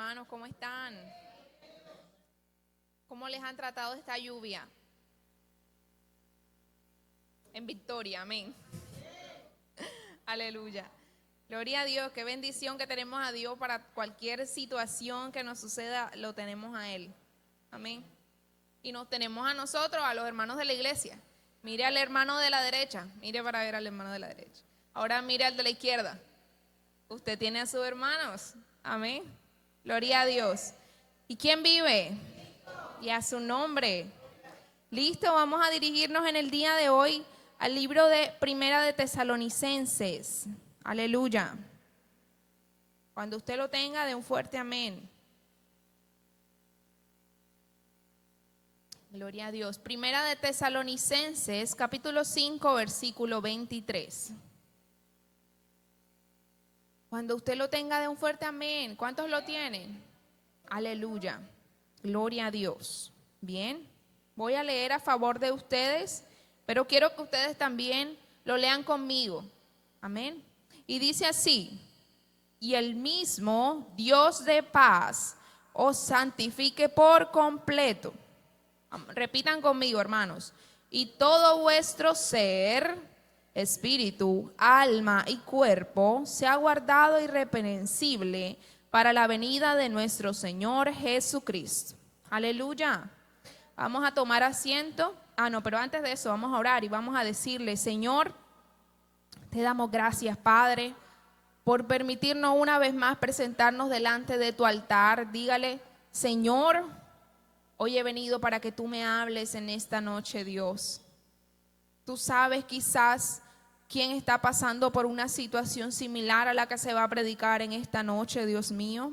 hermanos, ¿cómo están? ¿Cómo les han tratado esta lluvia? En victoria, amén. Aleluya. Gloria a Dios, qué bendición que tenemos a Dios para cualquier situación que nos suceda, lo tenemos a Él. Amén. Y nos tenemos a nosotros, a los hermanos de la iglesia. Mire al hermano de la derecha, mire para ver al hermano de la derecha. Ahora mire al de la izquierda. Usted tiene a sus hermanos. Amén. Gloria a Dios. ¿Y quién vive? Y a su nombre. Listo, vamos a dirigirnos en el día de hoy al libro de Primera de Tesalonicenses. Aleluya. Cuando usted lo tenga, dé un fuerte amén. Gloria a Dios. Primera de Tesalonicenses, capítulo 5, versículo 23. Cuando usted lo tenga, dé un fuerte amén. ¿Cuántos lo tienen? Aleluya. Gloria a Dios. Bien, voy a leer a favor de ustedes, pero quiero que ustedes también lo lean conmigo. Amén. Y dice así: y el mismo Dios de paz os santifique por completo. Repitan conmigo, hermanos. Y todo vuestro ser, espíritu, alma y cuerpo sea guardado irreprensible para la venida de nuestro Señor Jesucristo. Aleluya. Vamos a tomar asiento. Pero antes de eso vamos a orar y vamos a decirle: Señor, te damos gracias, Padre, por permitirnos una vez más presentarnos delante de tu altar. Dígale: Señor, hoy he venido para que tú me hables en esta noche, Dios. Tú sabes quizás quién está pasando por una situación similar a la que se va a predicar en esta noche, Dios mío.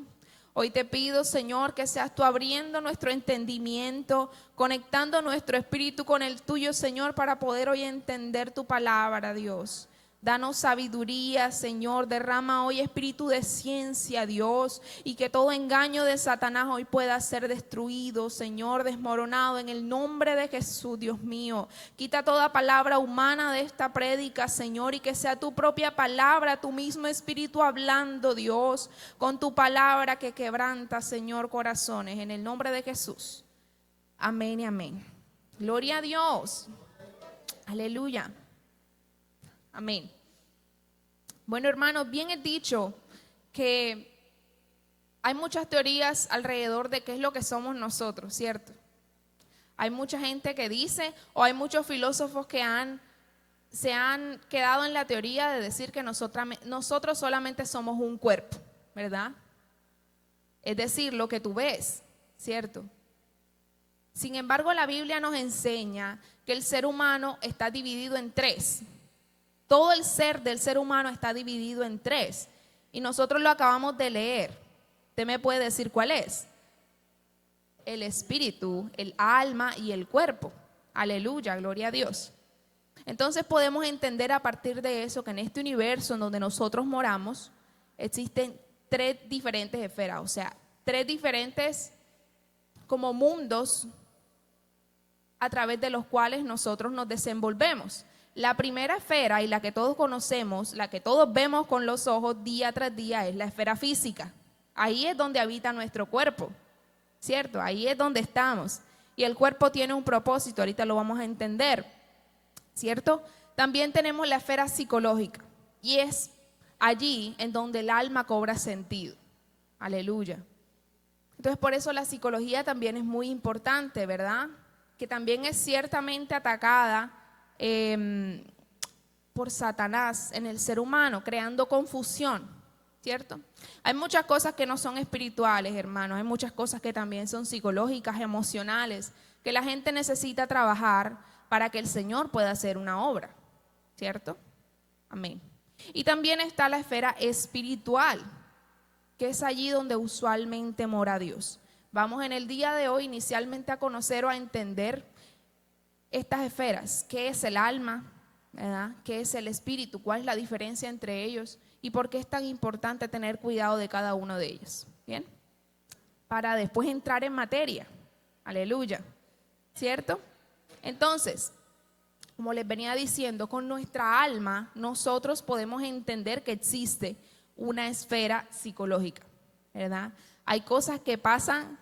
Hoy te pido, Señor, que seas tú abriendo nuestro entendimiento, conectando nuestro espíritu con el tuyo, Señor, para poder hoy entender tu palabra, Dios. Danos sabiduría, Señor. Derrama hoy espíritu de ciencia, Dios, y que todo engaño de Satanás hoy pueda ser destruido, Señor, desmoronado en el nombre de Jesús, Dios mío. Quita toda palabra humana de esta prédica, Señor, y que sea tu propia palabra, tu mismo espíritu hablando, Dios, con tu palabra que quebranta, Señor, corazones, en el nombre de Jesús. Amén y amén. Gloria a Dios. Aleluya. Amén. Bueno, hermanos, bien he dicho que hay muchas teorías alrededor de qué es lo que somos nosotros, ¿cierto? Hay mucha gente que dice, o hay muchos filósofos que se han quedado en la teoría de decir que nosotros solamente somos un cuerpo, ¿verdad? Es decir, lo que tú ves, ¿cierto? Sin embargo, la Biblia nos enseña que el ser humano está dividido en tres. Todo el ser del ser humano está dividido en tres. Y nosotros lo acabamos de leer. ¿Usted me puede decir cuál es? El espíritu, el alma y el cuerpo. Aleluya, gloria a Dios. Entonces podemos entender a partir de eso que en este universo en donde nosotros moramos existen tres diferentes esferas, o sea, tres diferentes como mundos a través de los cuales nosotros nos desenvolvemos. La primera esfera, y la que todos conocemos, la que todos vemos con los ojos día tras día, es la esfera física. Ahí es donde habita nuestro cuerpo, ¿cierto? Ahí es donde estamos. Y el cuerpo tiene un propósito, ahorita lo vamos a entender, ¿cierto? También tenemos la esfera psicológica, y es allí en donde el alma cobra sentido. Aleluya. Entonces, por eso la psicología también es muy importante, ¿verdad? Que también es ciertamente atacada por Satanás en el ser humano, creando confusión, ¿cierto? Hay muchas cosas que no son espirituales, hermanos, hay muchas cosas que también son psicológicas, emocionales, que la gente necesita trabajar para que el Señor pueda hacer una obra, ¿cierto? Amén. Y también está la esfera espiritual, que es allí donde usualmente mora Dios. Vamos en el día de hoy inicialmente a conocer o a entender estas esferas, qué es el alma, ¿verdad? ¿Qué es el espíritu? ¿Cuál es la diferencia entre ellos? ¿Y por qué es tan importante tener cuidado de cada uno de ellos? ¿Bien? Para después entrar en materia. Aleluya. ¿Cierto? Entonces, como les venía diciendo, con nuestra alma nosotros podemos entender que existe una esfera psicológica, ¿verdad? Hay cosas que pasan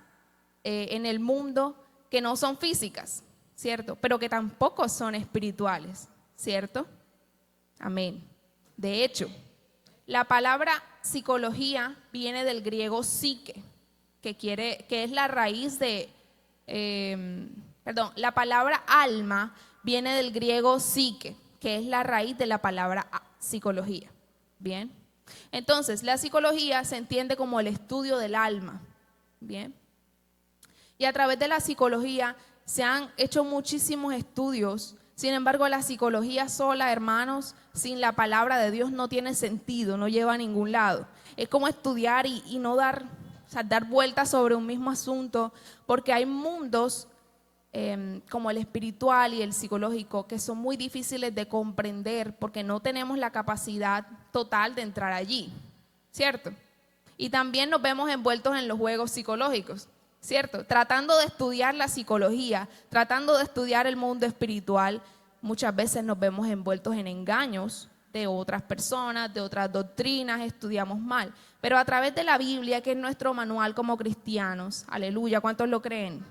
en el mundo que no son físicas, ¿cierto? Pero que tampoco son espirituales, ¿cierto? Amén. De hecho, la palabra psicología viene del griego psique, que es la raíz de, la palabra alma viene del griego psique, que es la raíz de la palabra psicología. Bien. Entonces, la psicología se entiende como el estudio del alma. Bien. Y a través de la psicología se han hecho muchísimos estudios. Sin embargo, la psicología sola, hermanos, sin la palabra de Dios no tiene sentido, no lleva a ningún lado. Es como estudiar y no dar vueltas sobre un mismo asunto, porque hay mundos como el espiritual y el psicológico que son muy difíciles de comprender porque no tenemos la capacidad total de entrar allí, ¿cierto? Y también nos vemos envueltos en los juegos psicológicos, ¿cierto? Tratando de estudiar la psicología, tratando de estudiar el mundo espiritual, muchas veces nos vemos envueltos en engaños de otras personas, de otras doctrinas, estudiamos mal. Pero a través de la Biblia, que es nuestro manual como cristianos, aleluya, ¿cuántos lo creen?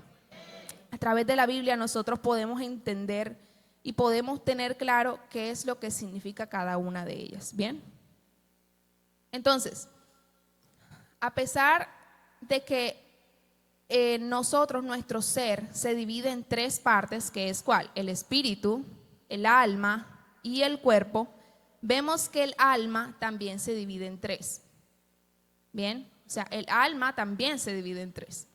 A través de la Biblia nosotros podemos entender y podemos tener claro qué es lo que significa cada una de ellas, ¿bien? Entonces, a pesar de que nuestro ser se divide en tres partes, que es ¿cuál? El espíritu, el alma y el cuerpo, vemos que el alma también se divide en tres. Bien, o sea, el alma también se divide en tres.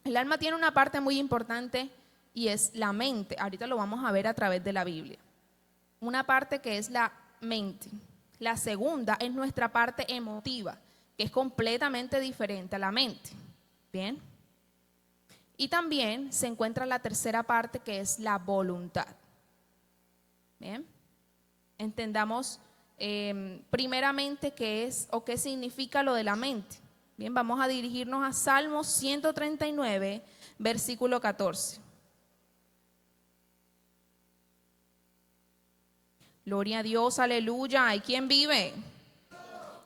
El alma tiene una parte muy importante y es la mente. Ahorita lo vamos a ver a través de la Biblia. Una parte que es la mente. La segunda es nuestra parte emotiva, que es completamente diferente a la mente. Bien. Y también se encuentra la tercera parte, que es la voluntad. Bien. Entendamos primeramente qué es o qué significa lo de la mente. Bien, vamos a dirigirnos a Salmos 139, versículo 14. Gloria a Dios, aleluya. ¿Y quién vive?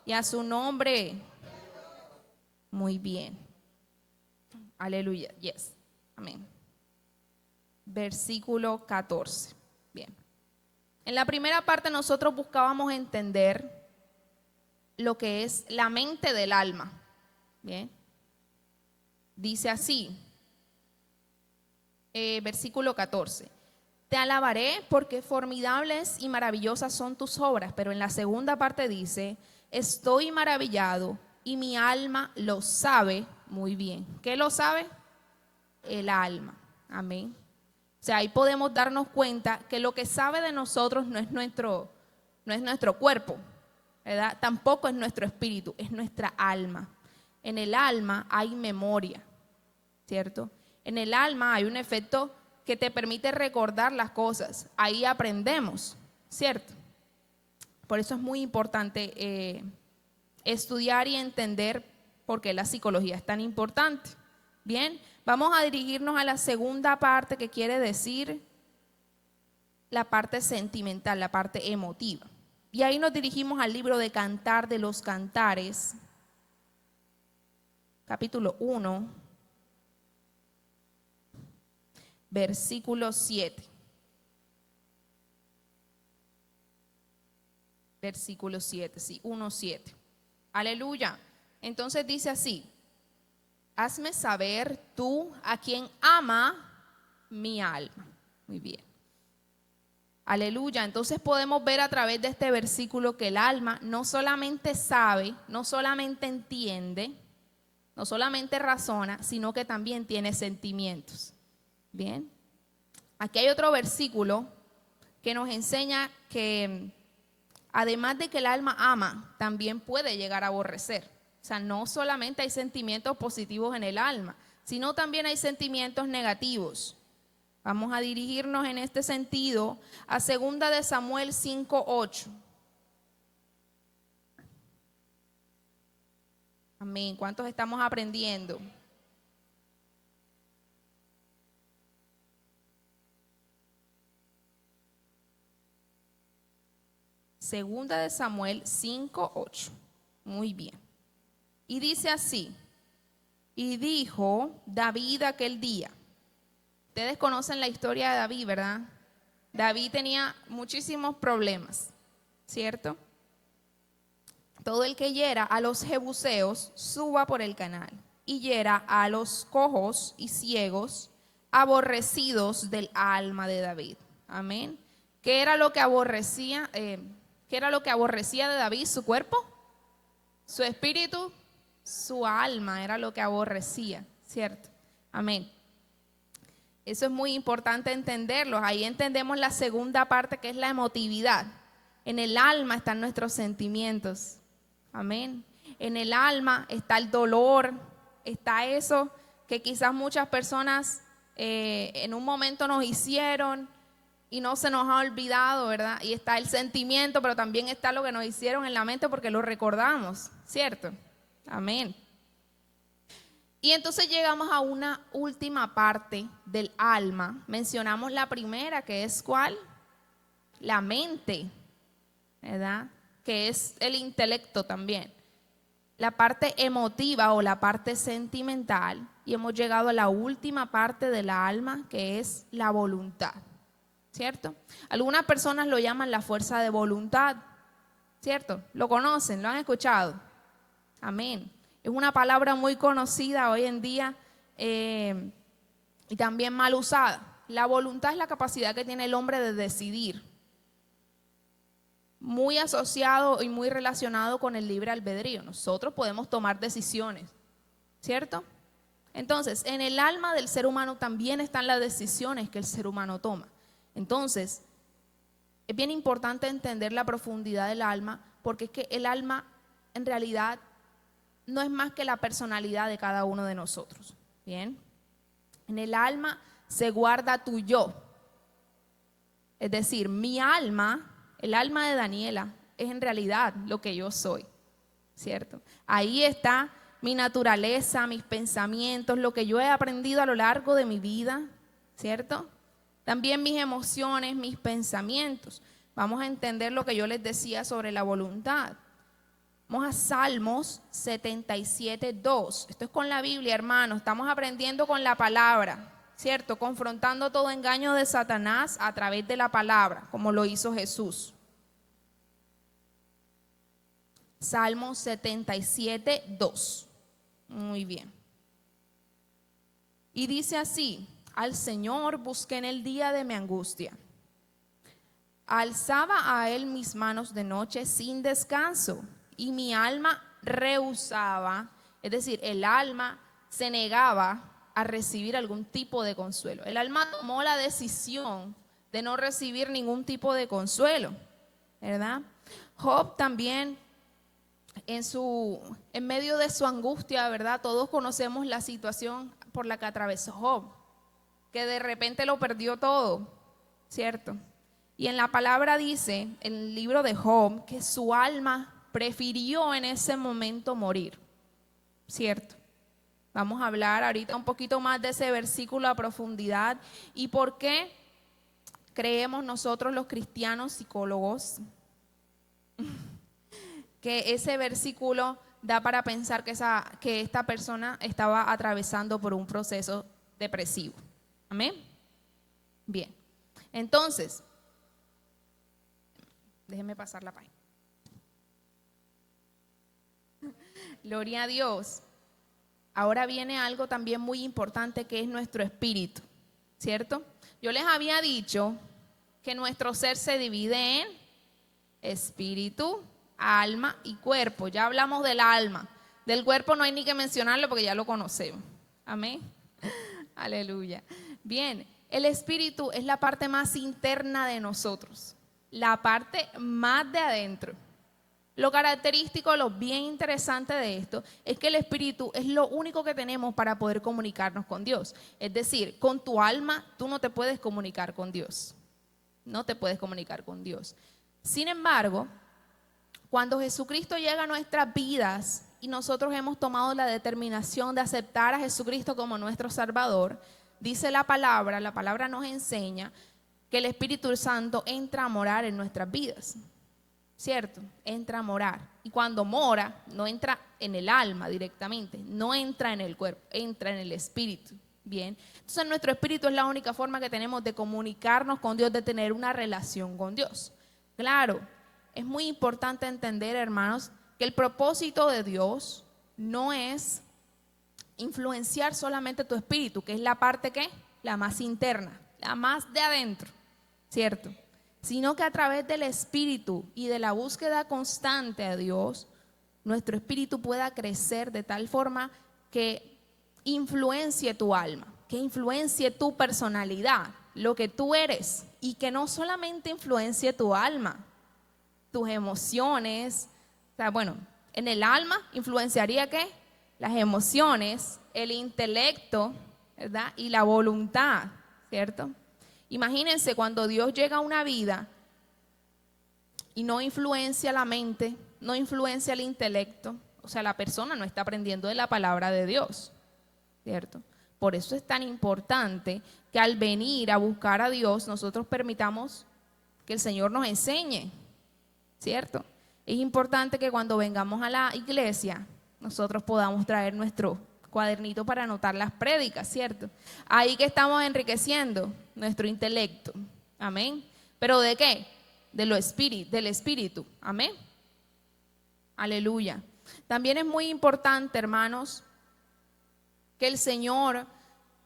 Y a su nombre. Muy bien. Aleluya, yes. Amén. Versículo 14. Bien. En la primera parte nosotros buscábamos entender lo que es la mente del alma. Bien. Dice así, versículo 14. Te alabaré porque formidables y maravillosas son tus obras. Pero en la segunda parte dice, estoy maravillado y mi alma lo sabe muy bien. ¿Qué lo sabe? El alma. Amén. O sea, ahí podemos darnos cuenta que lo que sabe de nosotros no es nuestro cuerpo, ¿verdad? Tampoco es nuestro espíritu, es nuestra alma. En el alma hay memoria, ¿cierto? En el alma hay un efecto que te permite recordar las cosas. Ahí aprendemos, ¿cierto? Por eso es muy importante estudiar y entender por qué la psicología es tan importante. Bien, vamos a dirigirnos a la segunda parte, que quiere decir la parte sentimental, la parte emotiva. Y ahí nos dirigimos al libro de Cantar de los Cantares, capítulo 1, versículo 7. Versículo 7, sí, 1:7. Aleluya. Entonces dice así: hazme saber tú a quien ama mi alma. Muy bien. Aleluya. Entonces podemos ver a través de este versículo que el alma no solamente sabe, no solamente entiende, no solamente razona, sino que también tiene sentimientos. Bien. Aquí hay otro versículo que nos enseña que además de que el alma ama, también puede llegar a aborrecer. O sea, no solamente hay sentimientos positivos en el alma, sino también hay sentimientos negativos. Vamos a dirigirnos en este sentido a 2 de Samuel 5:8. Amén. ¿Cuántos estamos aprendiendo? Segunda de Samuel 5:8. Muy bien. Y dice así: Y dijo David aquel día. Ustedes conocen la historia de David, ¿verdad? David tenía muchísimos problemas, ¿cierto? Todo el que hiera a los jebuseos suba por el canal y hiera a los cojos y ciegos aborrecidos del alma de David. Amén. ¿Qué era lo que aborrecía? ¿Qué era lo que aborrecía de David? ¿Su cuerpo? ¿Su espíritu? Su alma era lo que aborrecía, ¿cierto? Amén. Eso es muy importante entenderlo. Ahí entendemos la segunda parte, que es la emotividad. En el alma están nuestros sentimientos. Amén. En el alma está el dolor, está eso que quizás muchas personas en un momento nos hicieron y no se nos ha olvidado, ¿verdad? Y está el sentimiento, pero también está lo que nos hicieron en la mente porque lo recordamos, ¿cierto? Amén. Y entonces llegamos a una última parte del alma. Mencionamos la primera, que es ¿cuál? La mente, ¿verdad? Que es el intelecto también. La parte emotiva o la parte sentimental. Y hemos llegado a la última parte del alma, que es la voluntad, ¿cierto? Algunas personas lo llaman la fuerza de voluntad, ¿cierto? ¿Lo conocen? ¿Lo han escuchado? Amén. Es una palabra muy conocida hoy en día y también mal usada. La voluntad es la capacidad que tiene el hombre de decidir. Muy asociado y muy relacionado con el libre albedrío. Nosotros podemos tomar decisiones, ¿cierto? Entonces, en el alma del ser humano también están las decisiones que el ser humano toma. Entonces, es bien importante entender la profundidad del alma, porque es que el alma en realidad no es más que la personalidad de cada uno de nosotros. Bien, en el alma se guarda tu yo. Es decir, mi alma, el alma de Daniela, es en realidad lo que yo soy, ¿cierto? Ahí está mi naturaleza, mis pensamientos, lo que yo he aprendido a lo largo de mi vida, ¿cierto? También mis emociones, mis pensamientos. Vamos a entender lo que yo les decía sobre la voluntad. Vamos a Salmos 77:2. Esto es con la Biblia, hermanos. Estamos aprendiendo con la palabra, ¿cierto? Confrontando todo engaño de Satanás a través de la palabra, como lo hizo Jesús. Salmos 77:2. Muy bien. Y dice así: al Señor busqué en el día de mi angustia. Alzaba a Él mis manos de noche sin descanso, y mi alma rehusaba, es decir, el alma se negaba a recibir algún tipo de consuelo. El alma tomó la decisión de no recibir ningún tipo de consuelo, ¿verdad? Job también, en medio de su angustia, ¿verdad? Todos conocemos la situación por la que atravesó Job, que de repente lo perdió todo, ¿cierto? Y en la palabra dice, en el libro de Job, que su alma prefirió en ese momento morir, ¿cierto? Vamos a hablar ahorita un poquito más de ese versículo a profundidad y por qué creemos nosotros los cristianos psicólogos que ese versículo da para pensar que esta persona estaba atravesando por un proceso depresivo. ¿Amén? Bien. Entonces, déjenme pasar la página. Gloria a Dios. Ahora viene algo también muy importante, que es nuestro espíritu, ¿cierto? Yo les había dicho que nuestro ser se divide en espíritu, alma y cuerpo. Ya hablamos del alma. Del cuerpo no hay ni que mencionarlo porque ya lo conocemos. Amén. Aleluya. Bien, el espíritu es la parte más interna de nosotros, la parte más de adentro. Lo característico, lo bien interesante de esto es que el espíritu es lo único que tenemos para poder comunicarnos con Dios. Es decir, con tu alma tú no te puedes comunicar con Dios. No te puedes comunicar con Dios. Sin embargo, cuando Jesucristo llega a nuestras vidas y nosotros hemos tomado la determinación de aceptar a Jesucristo como nuestro Salvador, dice la palabra nos enseña que el Espíritu Santo entra a morar en nuestras vidas. ¿cierto? Entra a morar. Y cuando mora, no entra en el alma directamente, no entra en el cuerpo, entra en el espíritu. Bien, entonces nuestro espíritu es la única forma que tenemos de comunicarnos con Dios, de tener una relación con Dios. Claro, es muy importante entender, hermanos, que el propósito de Dios no es influenciar solamente tu espíritu, que es la parte que, la más interna, la más de adentro, ¿cierto? Sino que a través del espíritu y de la búsqueda constante de Dios, nuestro espíritu pueda crecer de tal forma que influencie tu alma, que influencie tu personalidad, lo que tú eres, y que no solamente influencie tu alma, tus emociones. O sea, bueno, en el alma influenciaría ¿qué? Las emociones, el intelecto, ¿verdad? Y la voluntad, ¿cierto? Imagínense cuando Dios llega a una vida y no influencia la mente, no influencia el intelecto, o sea, la persona no está aprendiendo de la palabra de Dios, ¿cierto? Por eso es tan importante que al venir a buscar a Dios, nosotros permitamos que el Señor nos enseñe, ¿cierto? Es importante que cuando vengamos a la iglesia, nosotros podamos traer nuestro cuadernito para anotar las prédicas, ¿cierto? Ahí que estamos enriqueciendo nuestro intelecto, amén. ¿Pero de qué? Del espíritu, amén. Aleluya. También es muy importante, hermanos, que el Señor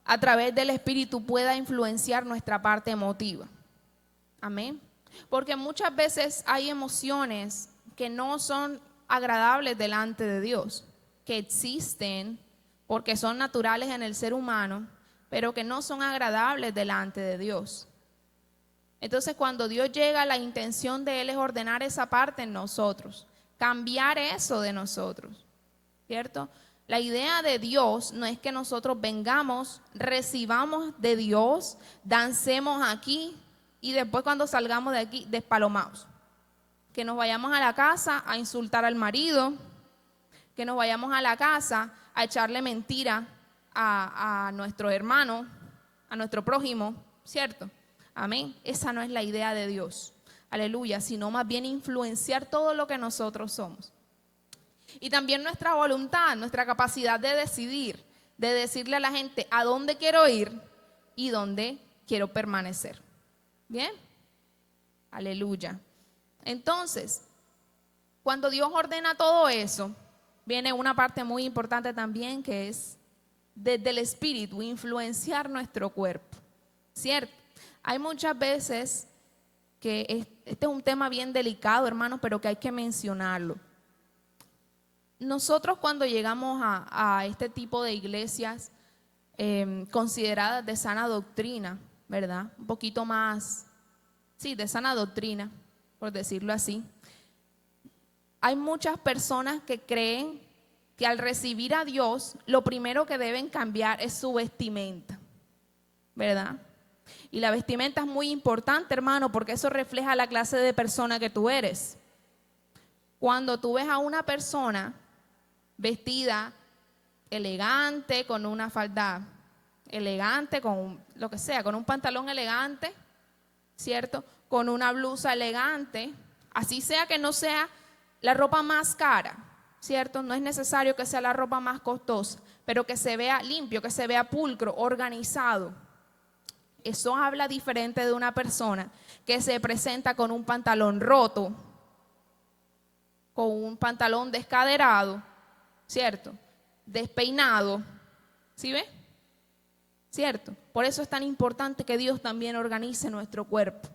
a través del espíritu pueda influenciar nuestra parte emotiva, amén. Porque muchas veces hay emociones que no son agradables delante de Dios, que existen porque son naturales en el ser humano, pero que no son agradables delante de Dios. Entonces, cuando Dios llega, la intención de Él es ordenar esa parte en nosotros, cambiar eso de nosotros, ¿cierto? La idea de Dios no es que nosotros vengamos, recibamos de Dios, dancemos aquí y después cuando salgamos de aquí despalomados. Que nos vayamos a la casa a insultar al marido, que nos vayamos a la casa a echarle mentira a nuestro hermano, a nuestro prójimo, ¿cierto? Amén. Esa no es la idea de Dios, aleluya, sino más bien influenciar todo lo que nosotros somos. Y también nuestra voluntad, nuestra capacidad de decidir, de decirle a la gente a dónde quiero ir y dónde quiero permanecer. ¿Bien? Aleluya. Entonces, cuando Dios ordena todo eso, viene una parte muy importante también que es desde el espíritu, influenciar nuestro cuerpo, ¿cierto? Hay muchas veces que este es un tema bien delicado, hermano, pero que hay que mencionarlo. Nosotros cuando llegamos a este tipo de iglesias consideradas de sana doctrina, ¿verdad? Un poquito más, sí, de sana doctrina, por decirlo así. Hay muchas personas que creen que al recibir a Dios, lo primero que deben cambiar es su vestimenta, ¿verdad? Y la vestimenta es muy importante, hermano, porque eso refleja la clase de persona que tú eres. Cuando tú ves a una persona vestida elegante, con una falda elegante, con lo que sea, con un pantalón elegante, ¿cierto? Con una blusa elegante, así sea que no sea la ropa más cara, ¿cierto? No es necesario que sea la ropa más costosa, pero que se vea limpio, que se vea pulcro, organizado. Eso habla diferente de una persona que se presenta con un pantalón roto, con un pantalón descaderado, ¿cierto? Despeinado, ¿sí ve? ¿Cierto? Por eso es tan importante que Dios también organice nuestro cuerpo.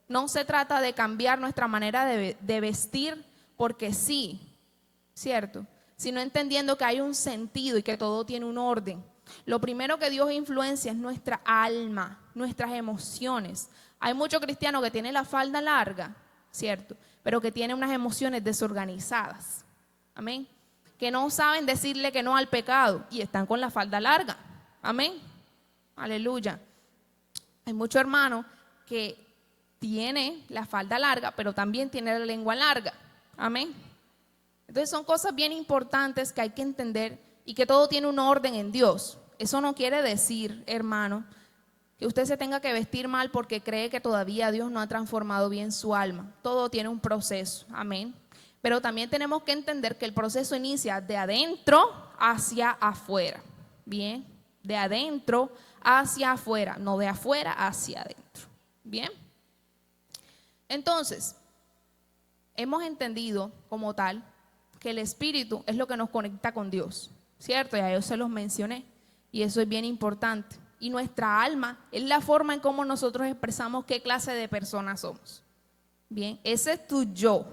No se trata de cambiar nuestra manera de vestir porque sí, ¿cierto? Sino entendiendo que hay un sentido y que todo tiene un orden. Lo primero que Dios influencia es nuestra alma, nuestras emociones. Hay muchos cristianos que tienen la falda larga, ¿cierto? Pero que tienen unas emociones desorganizadas. Amén. Que no saben decirle que no al pecado y están con la falda larga. Amén. Aleluya. Hay muchos hermanos que tienen la falda larga, pero también tienen la lengua larga. Amén. Entonces son cosas bien importantes que hay que entender y que todo tiene un orden en Dios. Eso no quiere decir, hermano, que usted se tenga que vestir mal porque cree que todavía Dios no ha transformado bien su alma. Todo tiene un proceso, amén. Pero también tenemos que entender que el proceso inicia de adentro hacia afuera, bien, de adentro hacia afuera, no de afuera hacia adentro, bien. Entonces, hemos entendido como tal que el Espíritu es lo que nos conecta con Dios, ¿cierto? Ya yo se los mencioné y eso es bien importante. Y nuestra alma es la forma en cómo nosotros expresamos qué clase de personas somos. Bien, ese es tu yo.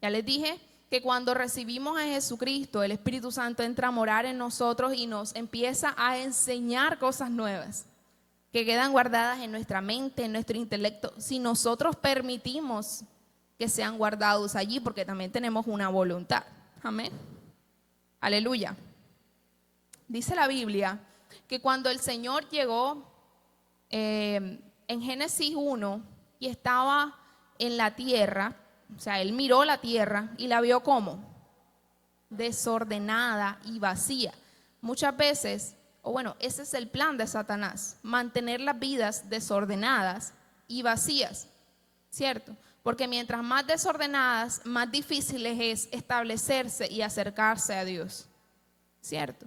Ya les dije que cuando recibimos a Jesucristo, el Espíritu Santo entra a morar en nosotros y nos empieza a enseñar cosas nuevas que quedan guardadas en nuestra mente, en nuestro intelecto, si nosotros permitimos que sean guardados allí, porque también tenemos una voluntad. Amén. Aleluya. Dice la Biblia que cuando el Señor llegó en Génesis 1 y estaba en la tierra, o sea, Él miró la tierra y la vio como desordenada y vacía. Muchas veces, o bueno, ese es el plan de Satanás, mantener las vidas desordenadas y vacías, ¿cierto? Porque mientras más desordenadas, más difícil es establecerse y acercarse a Dios, ¿cierto?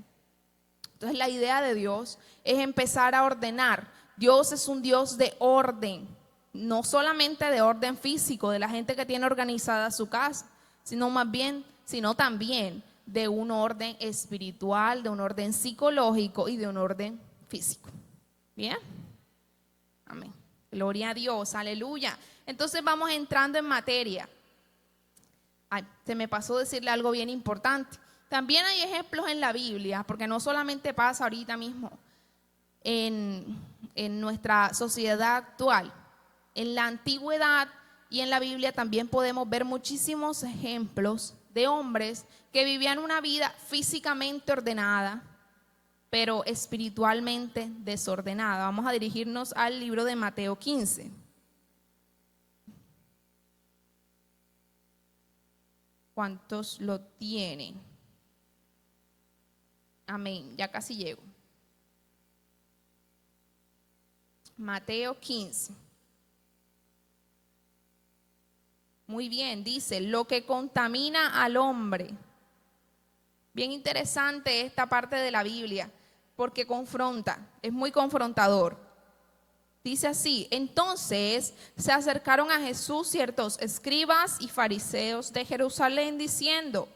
Entonces la idea de Dios es empezar a ordenar. Dios es un Dios de orden, no solamente de orden físico, de la gente que tiene organizada su casa, sino también de un orden espiritual, de un orden psicológico y de un orden físico. ¿Bien? Amén. Gloria a Dios, aleluya. Entonces vamos entrando en materia. Ay, se me pasó decirle algo bien importante. También hay ejemplos en la Biblia, porque no solamente pasa ahorita mismo en nuestra sociedad actual. En la antigüedad y en la Biblia también podemos ver muchísimos ejemplos de hombres que vivían una vida físicamente ordenada, pero espiritualmente desordenada. Vamos a dirigirnos al libro de Mateo 15. ¿Cuántos lo tienen? Amén, ya casi llego. Mateo 15. Muy bien, dice, lo que contamina al hombre. Bien interesante esta parte de la Biblia, porque confronta, es muy confrontador. Dice así, entonces se acercaron a Jesús ciertos escribas y fariseos de Jerusalén diciendo,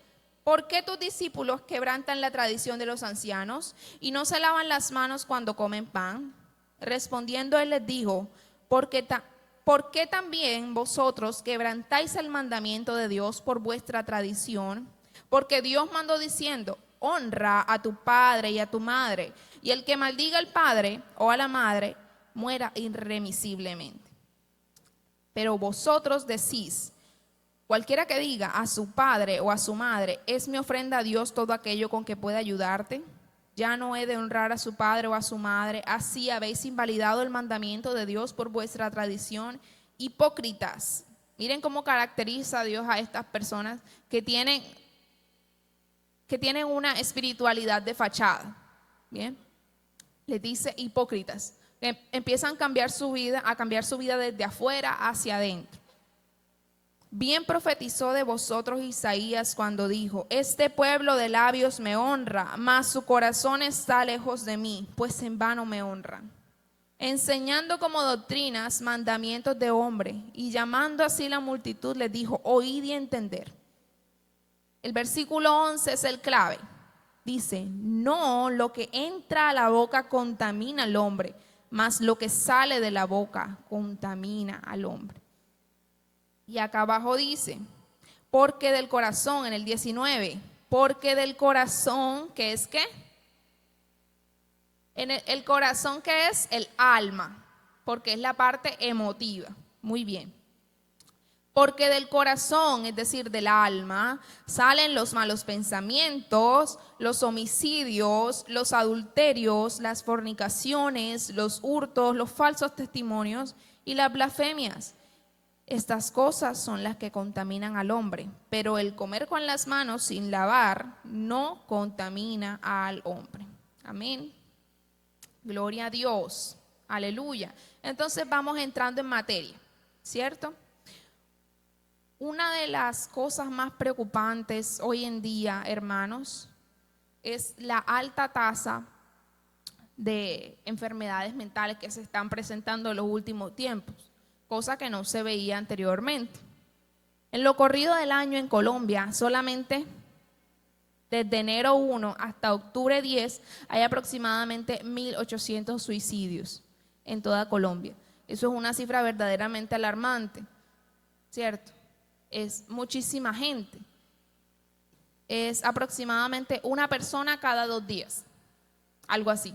¿por qué tus discípulos quebrantan la tradición de los ancianos y no se lavan las manos cuando comen pan? Respondiendo él les dijo, ¿por qué también vosotros quebrantáis el mandamiento de Dios por vuestra tradición? Porque Dios mandó diciendo, honra a tu padre y a tu madre, y el que maldiga al padre o a la madre, muera irremisiblemente. Pero vosotros decís, cualquiera que diga a su padre o a su madre, es mi ofrenda a Dios todo aquello con que pueda ayudarte, ya no he de honrar a su padre o a su madre, así habéis invalidado el mandamiento de Dios por vuestra tradición. Hipócritas. Miren cómo caracteriza a Dios a estas personas que tienen una espiritualidad de fachada. Bien, les dice hipócritas, que empiezan a cambiar su vida desde afuera hacia adentro. Bien profetizó de vosotros Isaías cuando dijo, este pueblo de labios me honra, mas su corazón está lejos de mí, pues en vano me honran, enseñando como doctrinas mandamientos de hombre, y llamando así la multitud les dijo, oíd y entender. El versículo 11 es el clave. Dice, no lo que entra a la boca contamina al hombre, mas lo que sale de la boca contamina al hombre. Y acá abajo dice, porque del corazón, en el 19, porque del corazón, ¿qué es qué? El corazón, ¿qué es? El alma, porque es la parte emotiva. Muy bien. Porque del corazón, es decir, del alma, salen los malos pensamientos, los homicidios, los adulterios, las fornicaciones, los hurtos, los falsos testimonios y las blasfemias. Estas cosas son las que contaminan al hombre, pero el comer con las manos sin lavar no contamina al hombre. Amén. Gloria a Dios. Aleluya. Entonces vamos entrando en materia, ¿cierto? Una de las cosas más preocupantes hoy en día, hermanos, es la alta tasa de enfermedades mentales que se están presentando en los últimos tiempos, cosa que no se veía anteriormente. En lo corrido del año en Colombia, solamente desde enero 1 hasta octubre 10, hay aproximadamente 1.800 suicidios en toda Colombia. Eso es una cifra verdaderamente alarmante, ¿cierto? Es muchísima gente. Es aproximadamente una persona cada 2 días, algo así.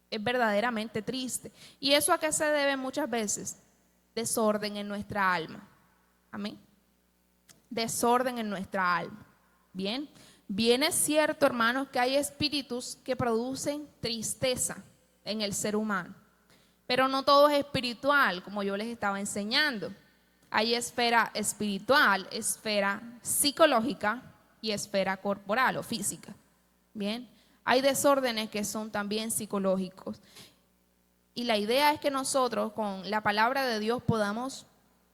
Es verdaderamente triste. ¿Y eso a qué se debe muchas veces? Desorden en nuestra alma. Amén. Desorden en nuestra alma. Bien. Bien es cierto, hermanos, que hay espíritus que producen tristeza en el ser humano. Pero no todo es espiritual, como yo les estaba enseñando. Hay esfera espiritual, esfera psicológica y esfera corporal o física. Bien. Hay desórdenes que son también psicológicos. Y la idea es que nosotros con la palabra de Dios podamos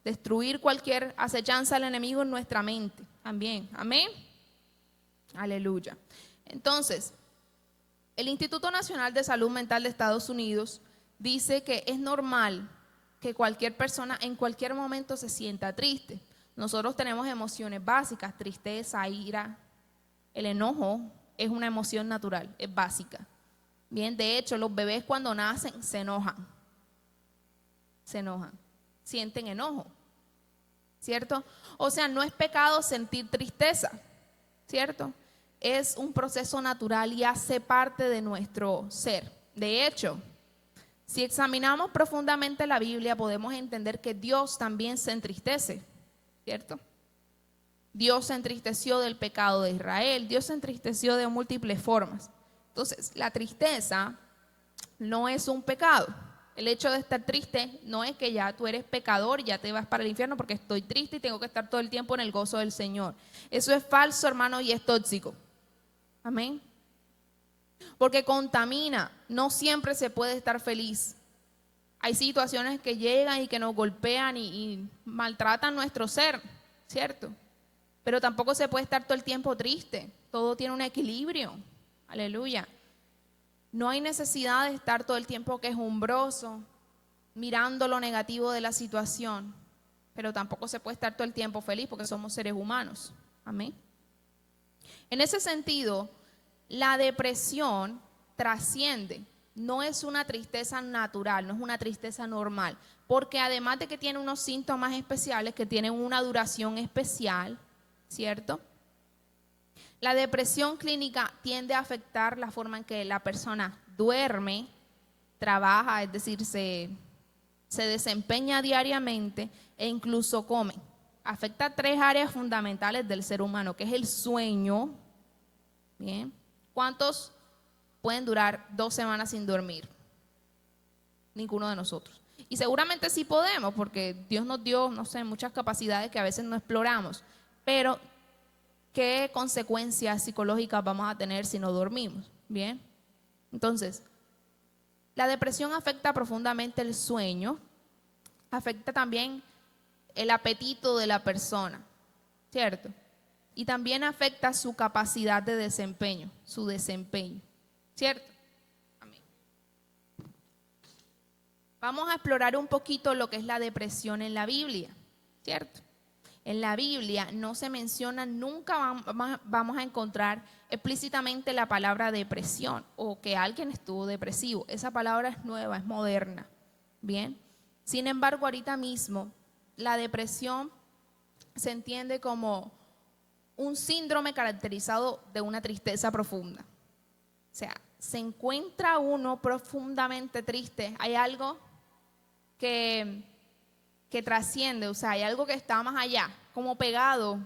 destruir cualquier acechanza del enemigo en nuestra mente. También. Amén. Aleluya. Entonces, el Instituto Nacional de Salud Mental de Estados Unidos dice que es normal que cualquier persona en cualquier momento se sienta triste. Nosotros tenemos emociones básicas, tristeza, ira, el enojo. Es una emoción natural, es básica. Bien, de hecho, los bebés cuando nacen se enojan, sienten enojo, ¿cierto? O sea, no es pecado sentir tristeza, ¿cierto? Es un proceso natural y hace parte de nuestro ser. De hecho, si examinamos profundamente la Biblia, podemos entender que Dios también se entristece, ¿cierto? Dios se entristeció del pecado de Israel, Dios se entristeció de múltiples formas. Entonces, la tristeza no es un pecado. El hecho de estar triste no es que ya tú eres pecador y ya te vas para el infierno porque estoy triste y tengo que estar todo el tiempo en el gozo del Señor. Eso es falso, hermano, y es tóxico. Amén. Porque contamina, no siempre se puede estar feliz. Hay situaciones que llegan y que nos golpean y maltratan nuestro ser, ¿cierto? Pero tampoco se puede estar todo el tiempo triste. Todo tiene un equilibrio. Aleluya. No hay necesidad de estar todo el tiempo quejumbroso, mirando lo negativo de la situación. Pero tampoco se puede estar todo el tiempo feliz porque somos seres humanos. Amén. En ese sentido, la depresión trasciende. No es una tristeza natural, no es una tristeza normal. Porque además de que tiene unos síntomas especiales, que tienen una duración especial, ¿cierto? La depresión clínica tiende a afectar la forma en que la persona duerme, trabaja, es decir, se desempeña diariamente e incluso come. Afecta 3 áreas fundamentales del ser humano, que es el sueño. Bien. ¿Cuántos pueden durar 2 semanas sin dormir? Ninguno de nosotros. Y seguramente sí podemos, porque Dios nos dio, no sé, muchas capacidades que a veces no exploramos. Pero, ¿qué consecuencias psicológicas vamos a tener si no dormimos? Bien. Entonces, la depresión afecta profundamente el sueño, afecta también el apetito de la persona, ¿cierto? Y también afecta su capacidad de desempeño, su desempeño, ¿cierto? Amén. Vamos a explorar un poquito lo que es la depresión en la Biblia, ¿cierto? En la Biblia no se menciona, nunca vamos a encontrar explícitamente la palabra depresión o que alguien estuvo depresivo. Esa palabra es nueva, es moderna. Bien. Sin embargo, ahorita mismo la depresión se entiende como un síndrome caracterizado de una tristeza profunda. O sea, se encuentra uno profundamente triste. Hay algo que trasciende, o sea, hay algo que está más allá, como pegado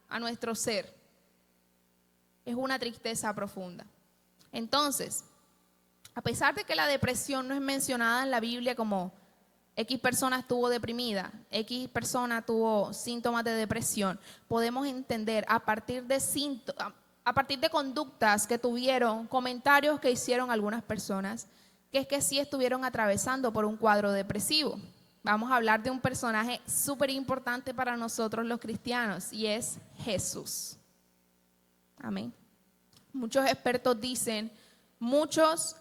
a nuestro ser. Es una tristeza profunda. Entonces, a pesar de que la depresión no es mencionada en la Biblia como X persona estuvo deprimida, X persona tuvo síntomas de depresión, podemos entender a partir de a partir de conductas que tuvieron, comentarios que hicieron algunas personas, que es que sí estuvieron atravesando por un cuadro depresivo. Vamos a hablar de un personaje súper importante para nosotros los cristianos y es Jesús. Amén. Muchos expertos dicen, muchos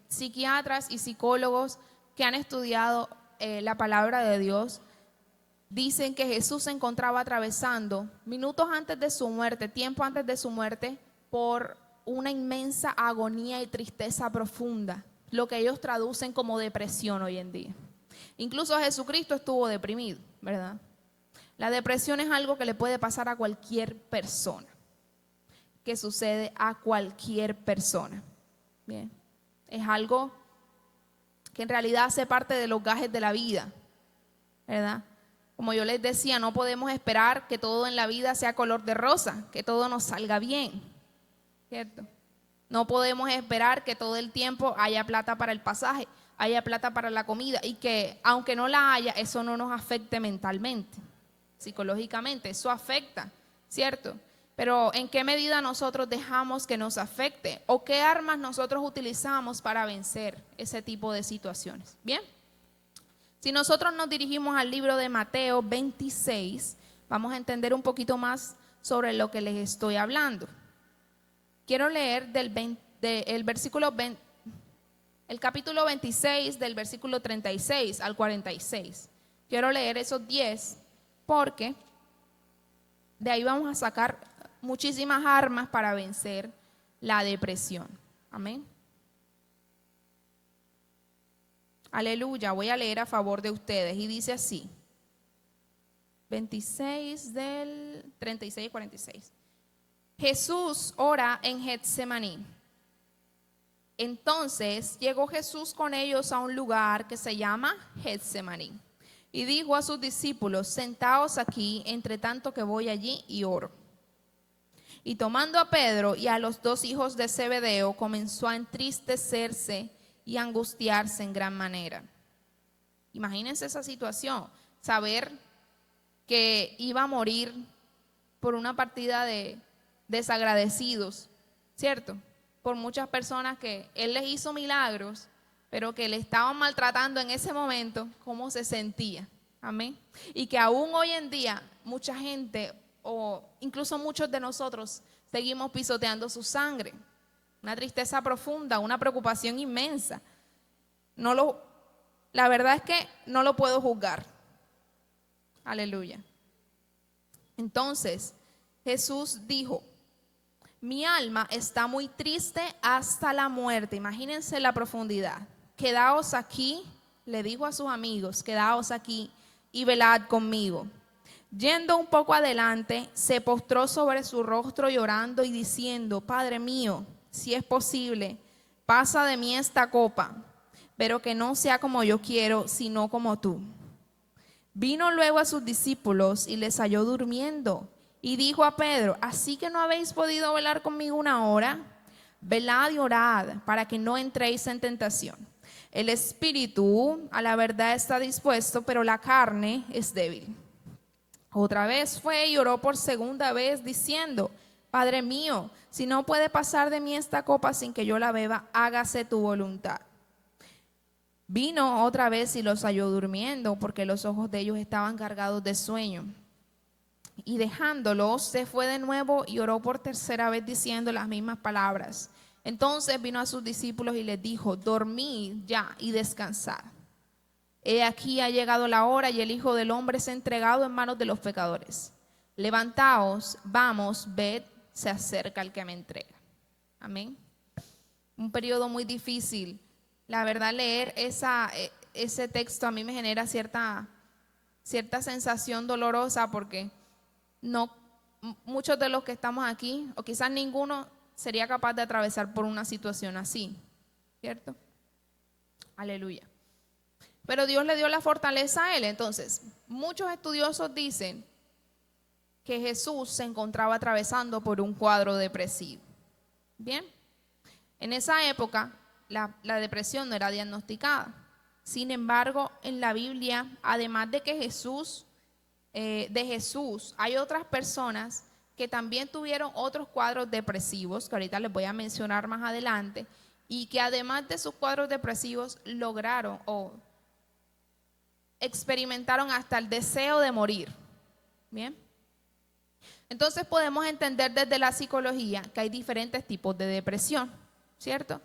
psiquiatras y psicólogos que han estudiado la palabra de Dios, dicen que Jesús se encontraba atravesando minutos antes de su muerte, tiempo antes de su muerte, por una inmensa agonía y tristeza profunda, lo que ellos traducen como depresión hoy en día. Incluso Jesucristo estuvo deprimido, ¿verdad? La depresión es algo que le puede pasar a cualquier persona, que sucede a cualquier persona. Bien, es algo que en realidad hace parte de los gajes de la vida, ¿verdad? Como yo les decía, no podemos esperar que todo en la vida sea color de rosa, que todo nos salga bien, ¿cierto? No podemos esperar que todo el tiempo haya plata para el pasaje, haya plata para la comida y que aunque no la haya, eso no nos afecte mentalmente, psicológicamente, eso afecta, ¿cierto? Pero ¿en qué medida nosotros dejamos que nos afecte? ¿O qué armas nosotros utilizamos para vencer ese tipo de situaciones? Bien. Si nosotros nos dirigimos al libro de Mateo 26, vamos a entender un poquito más sobre lo que les estoy hablando. Quiero leer el capítulo 26 del versículo 36 al 46. Quiero leer esos 10 porque de ahí vamos a sacar muchísimas armas para vencer la depresión. Amén. Aleluya, voy a leer a favor de ustedes y dice así, 26 del 36 y 46. Jesús ora en Getsemaní. Entonces llegó Jesús con ellos a un lugar que se llama Getsemaní y dijo a sus discípulos, sentaos aquí entre tanto que voy allí y oro. Y tomando a Pedro y a los dos hijos de Zebedeo, comenzó a entristecerse y angustiarse en gran manera. Imagínense esa situación, saber que iba a morir por una partida de desagradecidos, ¿cierto? Por muchas personas que Él les hizo milagros, pero que le estaban maltratando en ese momento, cómo se sentía. Amén. Y que aún hoy en día mucha gente, o incluso muchos de nosotros, seguimos pisoteando su sangre. Una tristeza profunda, una preocupación inmensa. La verdad es que no lo puedo juzgar. Aleluya. Entonces, Jesús dijo, mi alma está muy triste hasta la muerte. Imagínense la profundidad. Quedaos aquí, le dijo a sus amigos, quedaos aquí y velad conmigo. Yendo un poco adelante, se postró sobre su rostro llorando y diciendo, Padre mío, si es posible, pasa de mí esta copa, pero que no sea como yo quiero, sino como tú. Vino luego a sus discípulos y les halló durmiendo y dijo a Pedro, ¿así que no habéis podido velar conmigo una hora? Velad y orad para que no entréis en tentación. El espíritu a la verdad está dispuesto, pero la carne es débil. Otra vez fue y oró por segunda vez diciendo, Padre mío, si no puede pasar de mí esta copa sin que yo la beba, hágase tu voluntad. Vino otra vez y los halló durmiendo, porque los ojos de ellos estaban cargados de sueño. Y dejándolos, se fue de nuevo y oró por tercera vez diciendo las mismas palabras. Entonces vino a sus discípulos y les dijo, dormid ya y descansad. He aquí ha llegado la hora y el Hijo del Hombre es entregado en manos de los pecadores. Levantaos, vamos, ved, se acerca el que me entrega. Amén. Un periodo muy difícil. La verdad, leer ese texto a mí me genera cierta sensación dolorosa porque no muchos de los que estamos aquí, o quizás ninguno, sería capaz de atravesar por una situación así, ¿cierto? Aleluya. Pero Dios le dio la fortaleza a él. Entonces, muchos estudiosos dicen que Jesús se encontraba atravesando por un cuadro depresivo. Bien, en esa época la depresión no era diagnosticada. Sin embargo, en la Biblia, además de que Jesús, hay otras personas que también tuvieron otros cuadros depresivos, que ahorita les voy a mencionar más adelante, y que además de sus cuadros depresivos lograron o experimentaron hasta el deseo de morir. Bien. Entonces podemos entender desde la psicología que hay diferentes tipos de depresión, ¿cierto?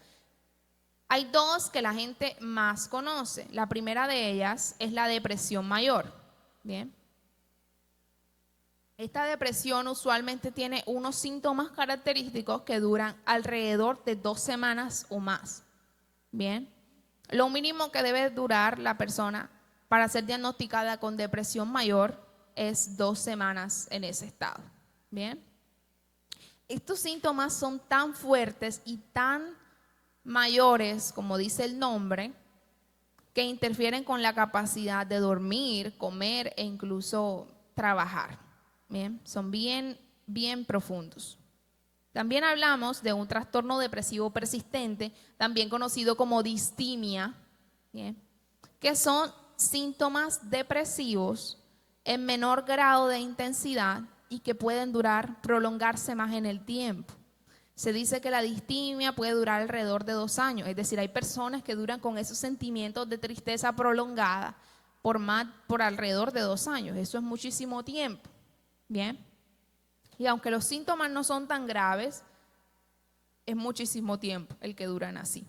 Hay dos que la gente más conoce. La primera de ellas es la depresión mayor. Bien. Esta depresión usualmente tiene unos síntomas característicos que duran alrededor de 2 semanas o más. Bien. Lo mínimo que debe durar la persona para ser diagnosticada con depresión mayor es 2 semanas en ese estado. Bien. Estos síntomas son tan fuertes y tan mayores, como dice el nombre, que interfieren con la capacidad de dormir, comer e incluso trabajar. Bien, son bien profundos. También hablamos de un trastorno depresivo persistente, también conocido como distimia, bien, que son síntomas depresivos en menor grado de intensidad y que pueden prolongarse más en el tiempo. Se dice que la distimia puede durar alrededor de 2 años, es decir, hay personas que duran con esos sentimientos de tristeza prolongada por alrededor de 2 años. Eso es muchísimo tiempo. Bien. Y aunque los síntomas no son tan graves, es muchísimo tiempo el que duran así.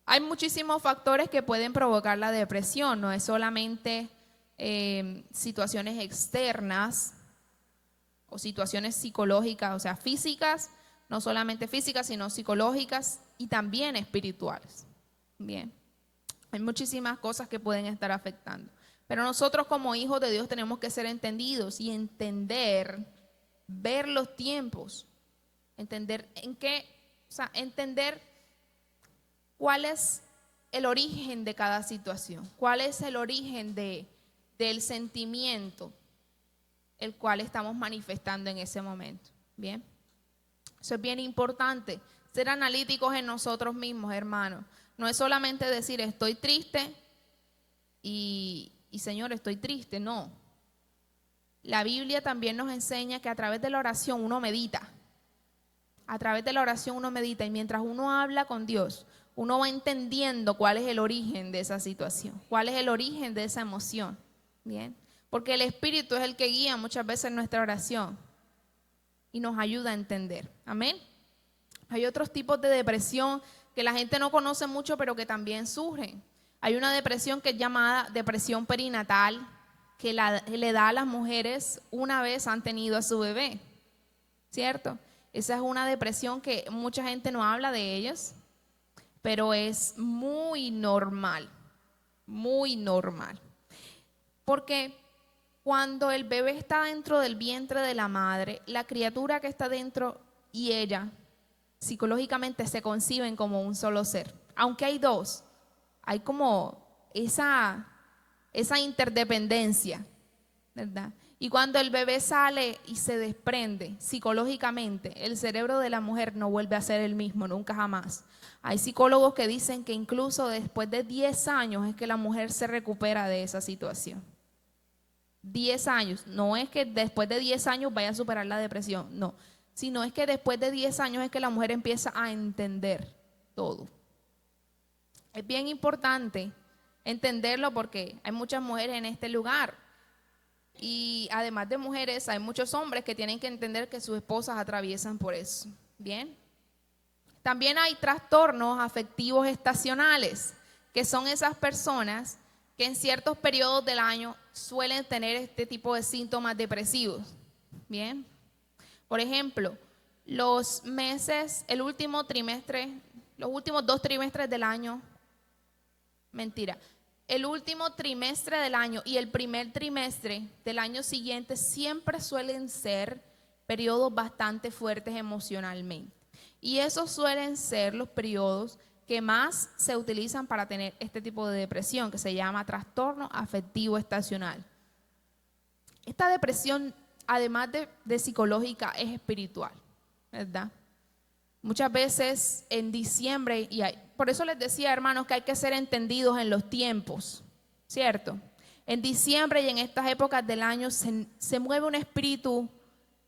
Hay muchísimos factores que pueden provocar la depresión, no es solamente situaciones externas o situaciones psicológicas, o sea, físicas, no solamente físicas, sino psicológicas y también espirituales. Bien, hay muchísimas cosas que pueden estar afectando. Pero nosotros como hijos de Dios tenemos que ser entendidos y entender, ver los tiempos, entender entender cuál es el origen de cada situación, cuál es el origen del sentimiento el cual estamos manifestando en ese momento. Bien, eso es bien importante, ser analíticos en nosotros mismos, hermanos. No es solamente decir estoy triste y Señor, estoy triste, no. La Biblia también nos enseña que a través de la oración uno medita. A través de la oración uno medita y mientras uno habla con Dios, uno va entendiendo cuál es el origen de esa situación, cuál es el origen de esa emoción. Bien, porque el Espíritu es el que guía muchas veces nuestra oración y nos ayuda a entender. Amén. Hay otros tipos de depresión que la gente no conoce mucho, pero que también surgen. Hay una depresión que es llamada depresión perinatal, que le da a las mujeres una vez han tenido a su bebé, ¿cierto? Esa es una depresión que mucha gente no habla de ellas, pero es muy normal, porque cuando el bebé está dentro del vientre de la madre, la criatura que está dentro y ella psicológicamente se conciben como un solo ser, aunque hay dos. Hay como esa interdependencia, ¿verdad? Y cuando el bebé sale y se desprende psicológicamente, el cerebro de la mujer no vuelve a ser el mismo, nunca jamás. Hay psicólogos que dicen que incluso después de 10 años es que la mujer se recupera de esa situación. 10 años, no es que después de 10 años vaya a superar la depresión, no, sino es que después de 10 años es que la mujer empieza a entender todo. Es bien importante entenderlo porque hay muchas mujeres en este lugar y además de mujeres hay muchos hombres que tienen que entender que sus esposas atraviesan por eso. Bien. También hay trastornos afectivos estacionales, que son esas personas que en ciertos periodos del año suelen tener este tipo de síntomas depresivos. Bien. Por ejemplo, los meses, el último trimestre, los últimos 2 trimestres del año. El último trimestre del año y el primer trimestre del año siguiente siempre suelen ser periodos bastante fuertes emocionalmente. Y esos suelen ser los periodos que más se utilizan para tener este tipo de depresión, que se llama trastorno afectivo estacional. Esta depresión, además de psicológica, es espiritual, ¿verdad? Muchas veces en diciembre, por eso les decía, hermanos, que hay que ser entendidos en los tiempos, ¿cierto? En diciembre y en estas épocas del año se mueve un espíritu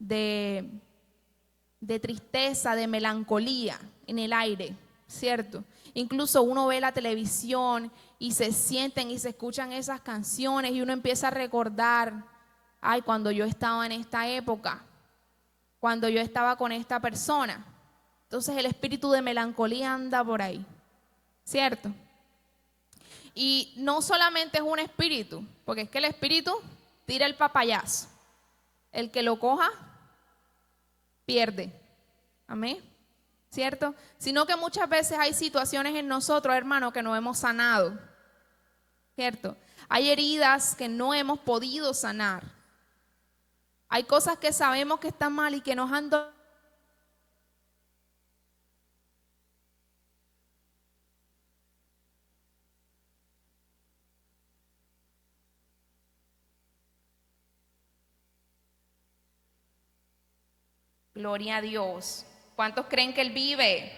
de de tristeza, de melancolía en el aire, ¿cierto? Incluso uno ve la televisión y se sienten y se escuchan esas canciones y uno empieza a recordar, ay, cuando yo estaba en esta época, cuando yo estaba con esta persona. Entonces el espíritu de melancolía anda por ahí, ¿cierto? Y no solamente es un espíritu, porque es que el espíritu tira el papayazo. El que lo coja, pierde. Amén. ¿Cierto? Sino que muchas veces hay situaciones en nosotros, hermanos, que no hemos sanado. ¿Cierto? Hay heridas que no hemos podido sanar. Hay cosas que sabemos que están mal y que nos han dado. Gloria a Dios. ¿Cuántos creen que Él vive?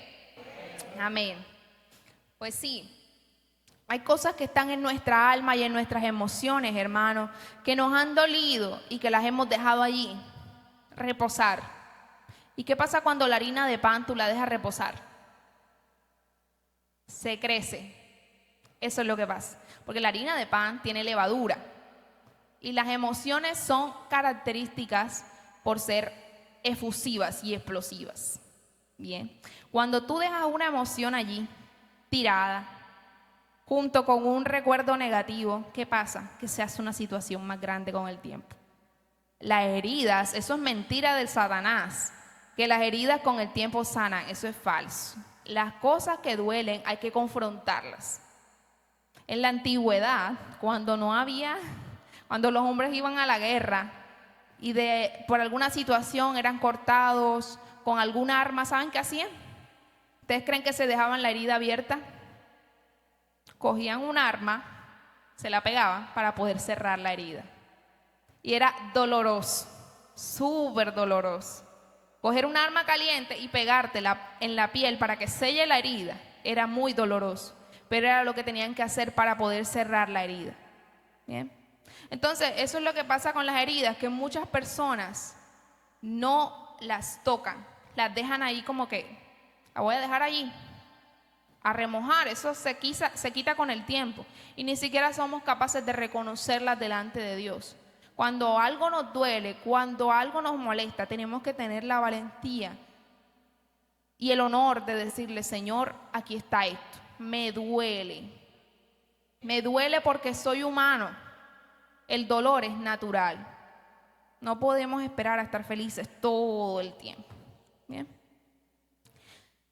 Amén. Pues sí, hay cosas que están en nuestra alma y en nuestras emociones, hermanos, que nos han dolido y que las hemos dejado allí reposar. ¿Y qué pasa cuando la harina de pan tú la dejas reposar? Se crece. Eso es lo que pasa. Porque la harina de pan tiene levadura. Y las emociones son características por ser efusivas y explosivas. Bien. Cuando tú dejas una emoción allí, tirada, junto con un recuerdo negativo, ¿qué pasa? Que se hace una situación más grande con el tiempo. Las heridas, eso es mentira del Satanás, que las heridas con el tiempo sanan, eso es falso. Las cosas que duelen hay que confrontarlas. En la antigüedad, cuando los hombres iban a la guerra y por alguna situación eran cortados con alguna arma, ¿saben qué hacían? ¿Ustedes creen que se dejaban la herida abierta? Cogían un arma, se la pegaban para poder cerrar la herida. Y era doloroso, súper doloroso. Coger un arma caliente y pegártela en la piel para que selle la herida era muy doloroso, pero era lo que tenían que hacer para poder cerrar la herida. Bien. Entonces, eso es lo que pasa con las heridas, que muchas personas no las tocan, las dejan ahí como que, la voy a dejar allí, a remojar, eso se quita con el tiempo y ni siquiera somos capaces de reconocerlas delante de Dios. Cuando algo nos duele, cuando algo nos molesta, tenemos que tener la valentía y el honor de decirle, Señor, aquí está esto, me duele porque soy humano, el dolor es natural, no podemos esperar a estar felices todo el tiempo. Bien.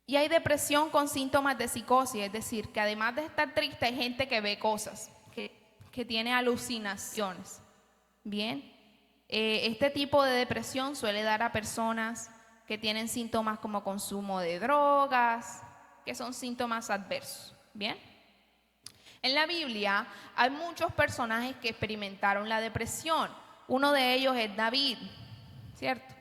Y hay depresión con síntomas de psicosis, es decir, que además de estar triste hay gente que ve cosas, que tiene alucinaciones. Bien, este tipo de depresión suele dar a personas que tienen síntomas como consumo de drogas, que son síntomas adversos. Bien, en la Biblia hay muchos personajes que experimentaron la depresión. Uno de ellos es David, ¿cierto?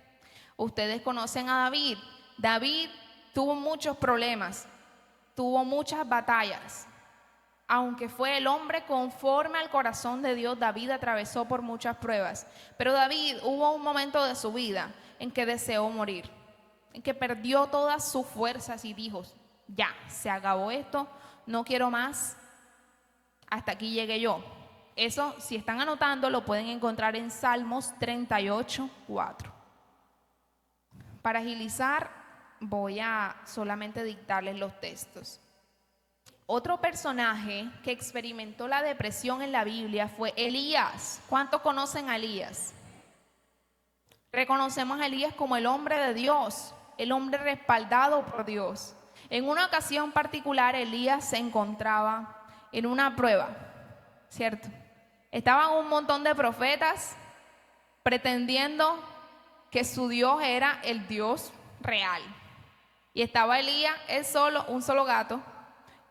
Ustedes conocen a David. David tuvo muchos problemas, tuvo muchas batallas. Aunque fue el hombre conforme al corazón de Dios, David atravesó por muchas pruebas. Pero David hubo un momento de su vida en que deseó morir, en que perdió todas sus fuerzas y dijo, ya, se acabó esto, no quiero más, hasta aquí llegué yo. Eso, si están anotando, lo pueden encontrar en Salmos 38:4. Para agilizar, voy a solamente dictarles los textos. Otro personaje que experimentó la depresión en la Biblia fue Elías. ¿Cuántos conocen a Elías? Reconocemos a Elías como el hombre de Dios, el hombre respaldado por Dios. En una ocasión particular, Elías se encontraba en una prueba, ¿cierto? Estaban un montón de profetas pretendiendo que su Dios era el Dios real. Y estaba Elías, él solo, un solo gato,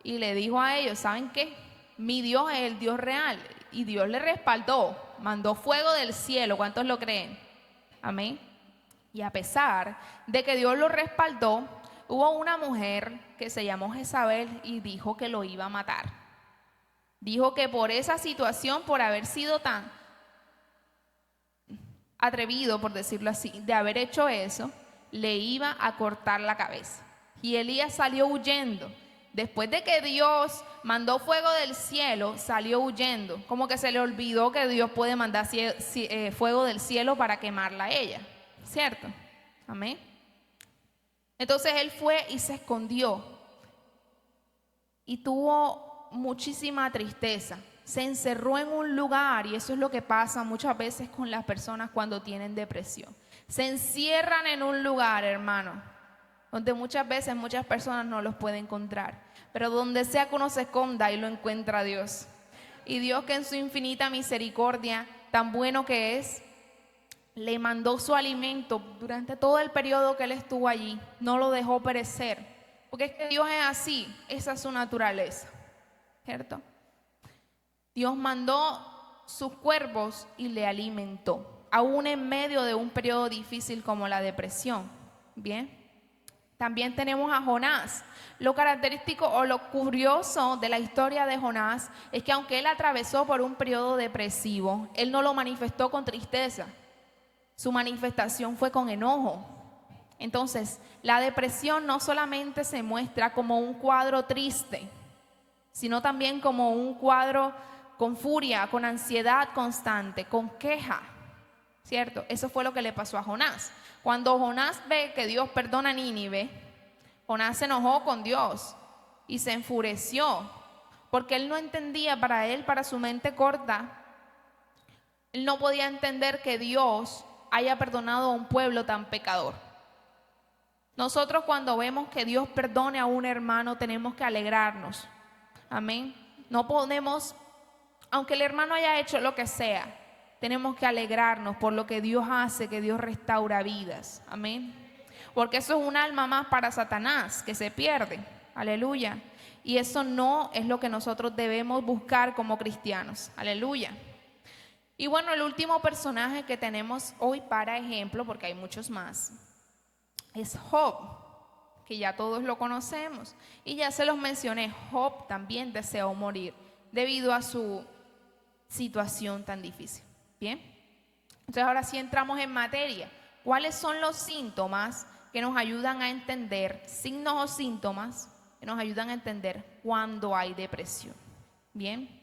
y le dijo a ellos, ¿saben qué? Mi Dios es el Dios real. Y Dios le respaldó, mandó fuego del cielo. ¿Cuántos lo creen? Amén. Y a pesar de que Dios lo respaldó, hubo una mujer que se llamó Jezabel y dijo que lo iba a matar. Dijo que por esa situación, por haber sido tan atrevido, por decirlo así, de haber hecho eso, le iba a cortar la cabeza. Y Elías salió huyendo. Después de que Dios mandó fuego del cielo, salió huyendo. Como que se le olvidó que Dios puede mandar fuego del cielo para quemarla a ella. ¿Cierto? Amén. Entonces él fue y se escondió. Y tuvo muchísima tristeza. Se encerró en un lugar, y eso es lo que pasa muchas veces con las personas cuando tienen depresión. Se encierran en un lugar, hermano, donde muchas veces muchas personas no los pueden encontrar, pero donde sea que uno se esconda, ahí lo encuentra Dios. Y Dios, que en su infinita misericordia, tan bueno que es, le mandó su alimento durante todo el periodo que él estuvo allí. No lo dejó perecer, porque es que Dios es así, esa es su naturaleza, ¿cierto? Dios mandó sus cuervos y le alimentó, aún en medio de un periodo difícil como la depresión. Bien. También tenemos a Jonás. Lo característico o lo curioso de la historia de Jonás es que aunque él atravesó por un periodo depresivo, él no lo manifestó con tristeza. Su manifestación fue con enojo. Entonces, la depresión no solamente se muestra como un cuadro triste, sino también como un cuadro con furia, con ansiedad constante, con queja, ¿cierto? Eso fue lo que le pasó a Jonás. Cuando Jonás ve que Dios perdona a Nínive, Jonás se enojó con Dios y se enfureció, porque él no entendía, para su mente corta, él no podía entender que Dios haya perdonado a un pueblo tan pecador. Nosotros, cuando vemos que Dios perdone a un hermano, tenemos que alegrarnos. Amén. No podemos, aunque el hermano haya hecho lo que sea, tenemos que alegrarnos por lo que Dios hace, que Dios restaura vidas. Amén. Porque eso es un alma más para Satanás, que se pierde. Aleluya. Y eso no es lo que nosotros debemos buscar como cristianos. Aleluya. Y bueno, el último personaje que tenemos hoy para ejemplo, porque hay muchos más, es Job, que ya todos lo conocemos. Y ya se los mencioné, Job también deseó morir debido a su situación tan difícil. Bien, entonces ahora sí entramos en materia. ¿Cuáles son los síntomas que nos ayudan a entender, signos o síntomas que nos ayudan a entender cuando hay depresión? Bien,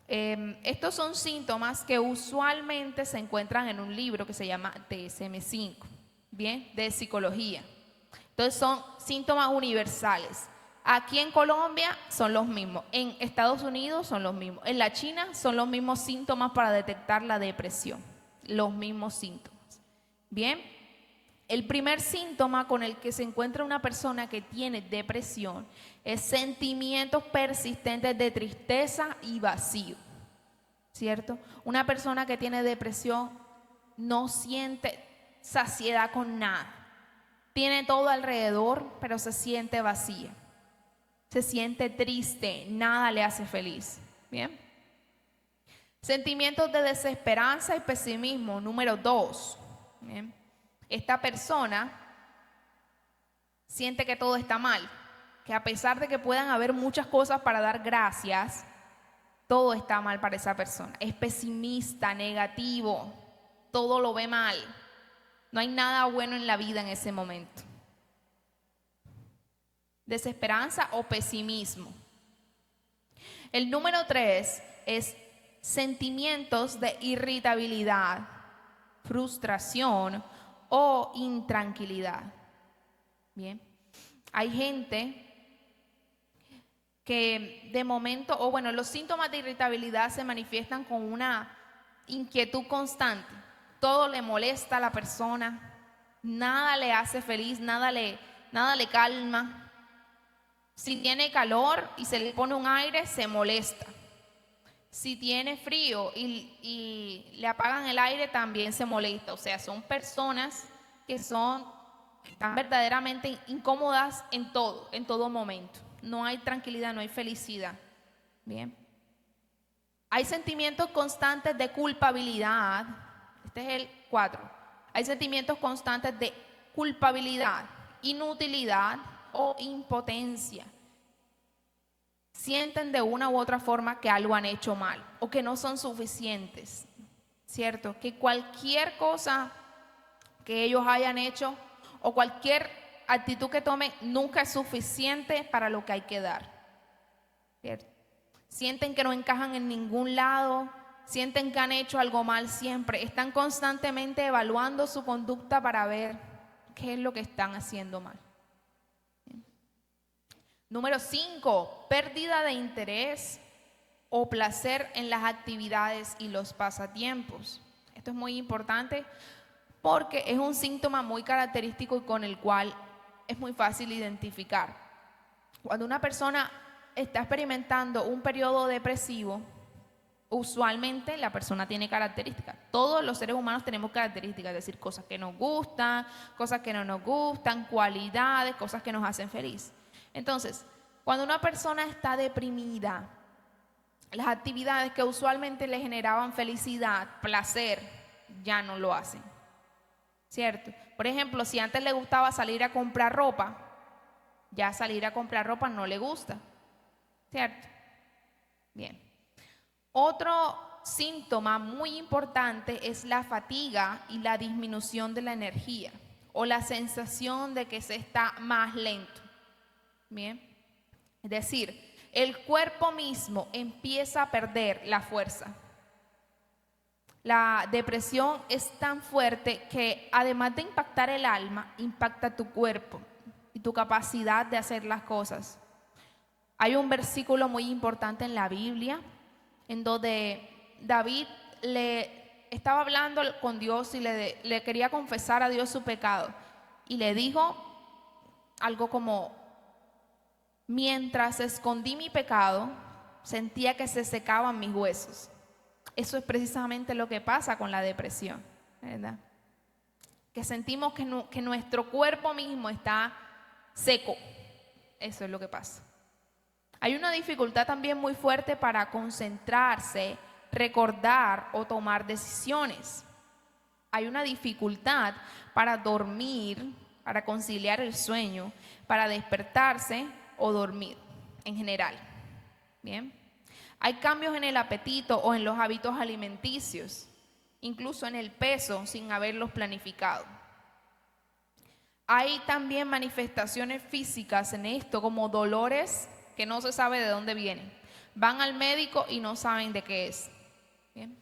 estos son síntomas que usualmente se encuentran en un libro que se llama DSM-5, bien, de psicología. Entonces son síntomas universales. Aquí en Colombia son los mismos, en Estados Unidos son los mismos, en la China son los mismos síntomas para detectar la depresión, los mismos síntomas. Bien, el primer síntoma con el que se encuentra una persona que tiene depresión es sentimientos persistentes de tristeza y vacío, ¿cierto? Una persona que tiene depresión no siente saciedad con nada, tiene todo alrededor, pero se siente vacía. Se siente triste, nada le hace feliz. Bien. Sentimientos de desesperanza y pesimismo, número 2. Bien. Esta persona siente que todo está mal, que a pesar de que puedan haber muchas cosas para dar gracias, todo está mal para esa persona. Es pesimista, negativo, todo lo ve mal. No hay nada bueno en la vida en ese momento. Desesperanza o pesimismo. El número 3 es sentimientos de irritabilidad, frustración o intranquilidad. Bien, hay gente que de momento, o bueno, los síntomas de irritabilidad se manifiestan con una inquietud constante. Todo le molesta a la persona, nada le hace feliz, nada le calma. Si tiene calor y se le pone un aire, se molesta. Si tiene frío y le apagan el aire, también se molesta. O sea, son personas que están verdaderamente incómodas en todo momento. No hay tranquilidad, no hay felicidad. Bien. Hay sentimientos constantes de culpabilidad. Este es el 4. Hay sentimientos constantes de culpabilidad, inutilidad o impotencia. Sienten de una u otra forma que algo han hecho mal o que no son suficientes, ¿cierto? Que cualquier cosa que ellos hayan hecho o cualquier actitud que tomen nunca es suficiente para lo que hay que dar. ¿Cierto? Sienten que no encajan en ningún lado, sienten que han hecho algo mal siempre, están constantemente evaluando su conducta para ver qué es lo que están haciendo mal. Número 5, pérdida de interés o placer en las actividades y los pasatiempos. Esto es muy importante porque es un síntoma muy característico y con el cual es muy fácil identificar. Cuando una persona está experimentando un periodo depresivo, usualmente la persona tiene características. Todos los seres humanos tenemos características, es decir, cosas que nos gustan, cosas que no nos gustan, cualidades, cosas que nos hacen feliz. Entonces, cuando una persona está deprimida, las actividades que usualmente le generaban felicidad, placer, ya no lo hacen. ¿Cierto? Por ejemplo, si antes le gustaba salir a comprar ropa, ya salir a comprar ropa no le gusta. ¿Cierto? Bien. Otro síntoma muy importante es la fatiga y la disminución de la energía o la sensación de que se está más lento. Bien. Es decir, el cuerpo mismo empieza a perder la fuerza. La depresión es tan fuerte que además de impactar el alma, impacta tu cuerpo y tu capacidad de hacer las cosas. Hay un versículo muy importante en la Biblia en donde David le estaba hablando con Dios y le quería confesar a Dios su pecado. Y le dijo algo como: mientras escondí mi pecado, sentía que se secaban mis huesos. Eso es precisamente lo que pasa con la depresión, ¿verdad? Que sentimos que nuestro cuerpo mismo está seco. Eso es lo que pasa. Hay una dificultad también muy fuerte para concentrarse, recordar o tomar decisiones. Hay una dificultad para dormir, para conciliar el sueño, para despertarse o dormir en general. Bien. Hay cambios en el apetito o en los hábitos alimenticios, incluso en el peso sin haberlos planificado. Hay también manifestaciones físicas en esto, como dolores que no se sabe de dónde vienen. Van al médico y no saben de qué es. Bien.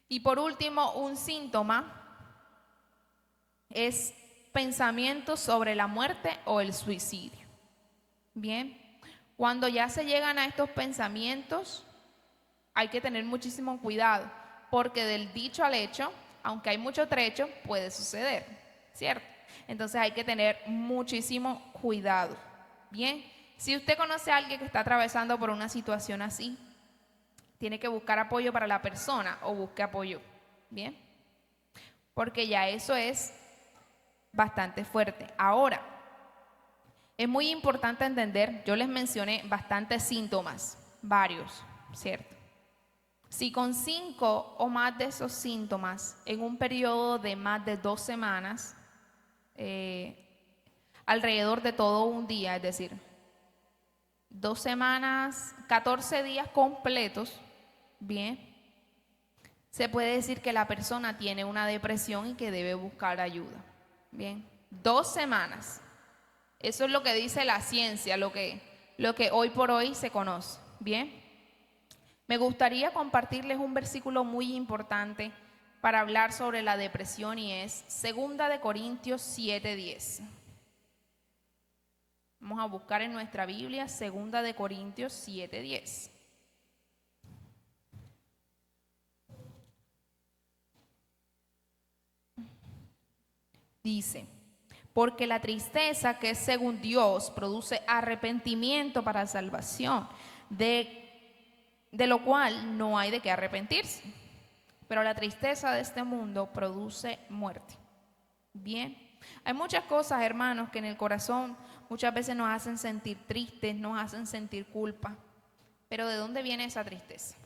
Y por último, un síntoma es pensamientos sobre la muerte o el suicidio. Bien. Cuando ya se llegan a estos pensamientos, hay que tener muchísimo cuidado, porque del dicho al hecho, aunque hay mucho trecho, puede suceder, ¿cierto? Entonces hay que tener muchísimo cuidado. Bien, si usted conoce a alguien que está atravesando por una situación así, tiene que buscar apoyo para la persona o busque apoyo. Bien, porque ya eso es bastante fuerte. Ahora, es muy importante entender, yo les mencioné bastantes síntomas, varios, ¿cierto? Si con 5 o más de esos síntomas en un periodo de más de 2 semanas, alrededor de todo un día, es decir, 2 semanas, 14 días completos, bien, se puede decir que la persona tiene una depresión y que debe buscar ayuda. Bien, 2 semanas. Eso es lo que dice la ciencia, lo que hoy por hoy se conoce. Bien, me gustaría compartirles un versículo muy importante para hablar sobre la depresión y es 2 Corintios 7:10. Vamos a buscar en nuestra Biblia 2 Corintios 7:10. Dice: porque la tristeza, que es según Dios, produce arrepentimiento para salvación, de lo cual no hay de qué arrepentirse. Pero la tristeza de este mundo produce muerte. Bien, hay muchas cosas, hermanos, que en el corazón muchas veces nos hacen sentir tristes, nos hacen sentir culpa. Pero ¿de dónde viene esa tristeza?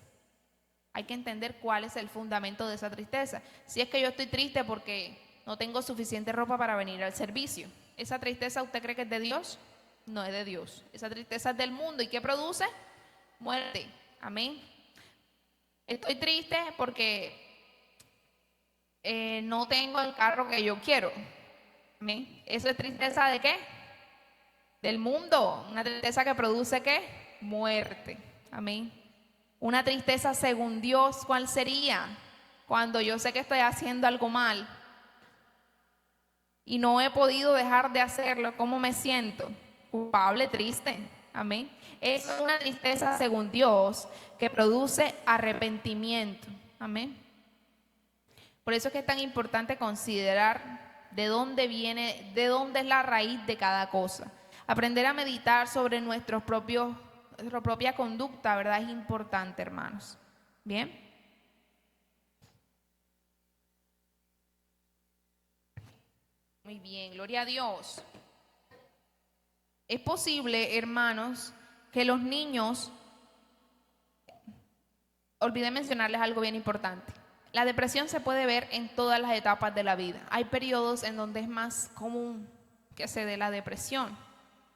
Hay que entender cuál es el fundamento de esa tristeza. Si es que yo estoy triste porque no tengo suficiente ropa para venir al servicio, ¿esa tristeza usted cree que es de Dios? No es de Dios. Esa tristeza es del mundo. ¿Y qué produce? Muerte. Amén. Estoy triste porque no tengo el carro que yo quiero. Amén. ¿Eso es tristeza de qué? Del mundo. Una tristeza que produce ¿qué? Muerte. Amén. Una tristeza según Dios, ¿cuál sería? Cuando yo sé que estoy haciendo algo mal y no he podido dejar de hacerlo, ¿cómo me siento? Culpable, triste. Amén. Es una tristeza según Dios que produce arrepentimiento. Amén. Por eso es que es tan importante considerar de dónde viene, de dónde es la raíz de cada cosa. Aprender a meditar sobre nuestra propia conducta, ¿verdad? Es importante, hermanos. Bien. Muy bien, gloria a Dios. Es posible, hermanos, que los niños, olvidé mencionarles algo bien importante. La depresión se puede ver en todas las etapas de la vida. Hay periodos en donde es más común que se dé la depresión,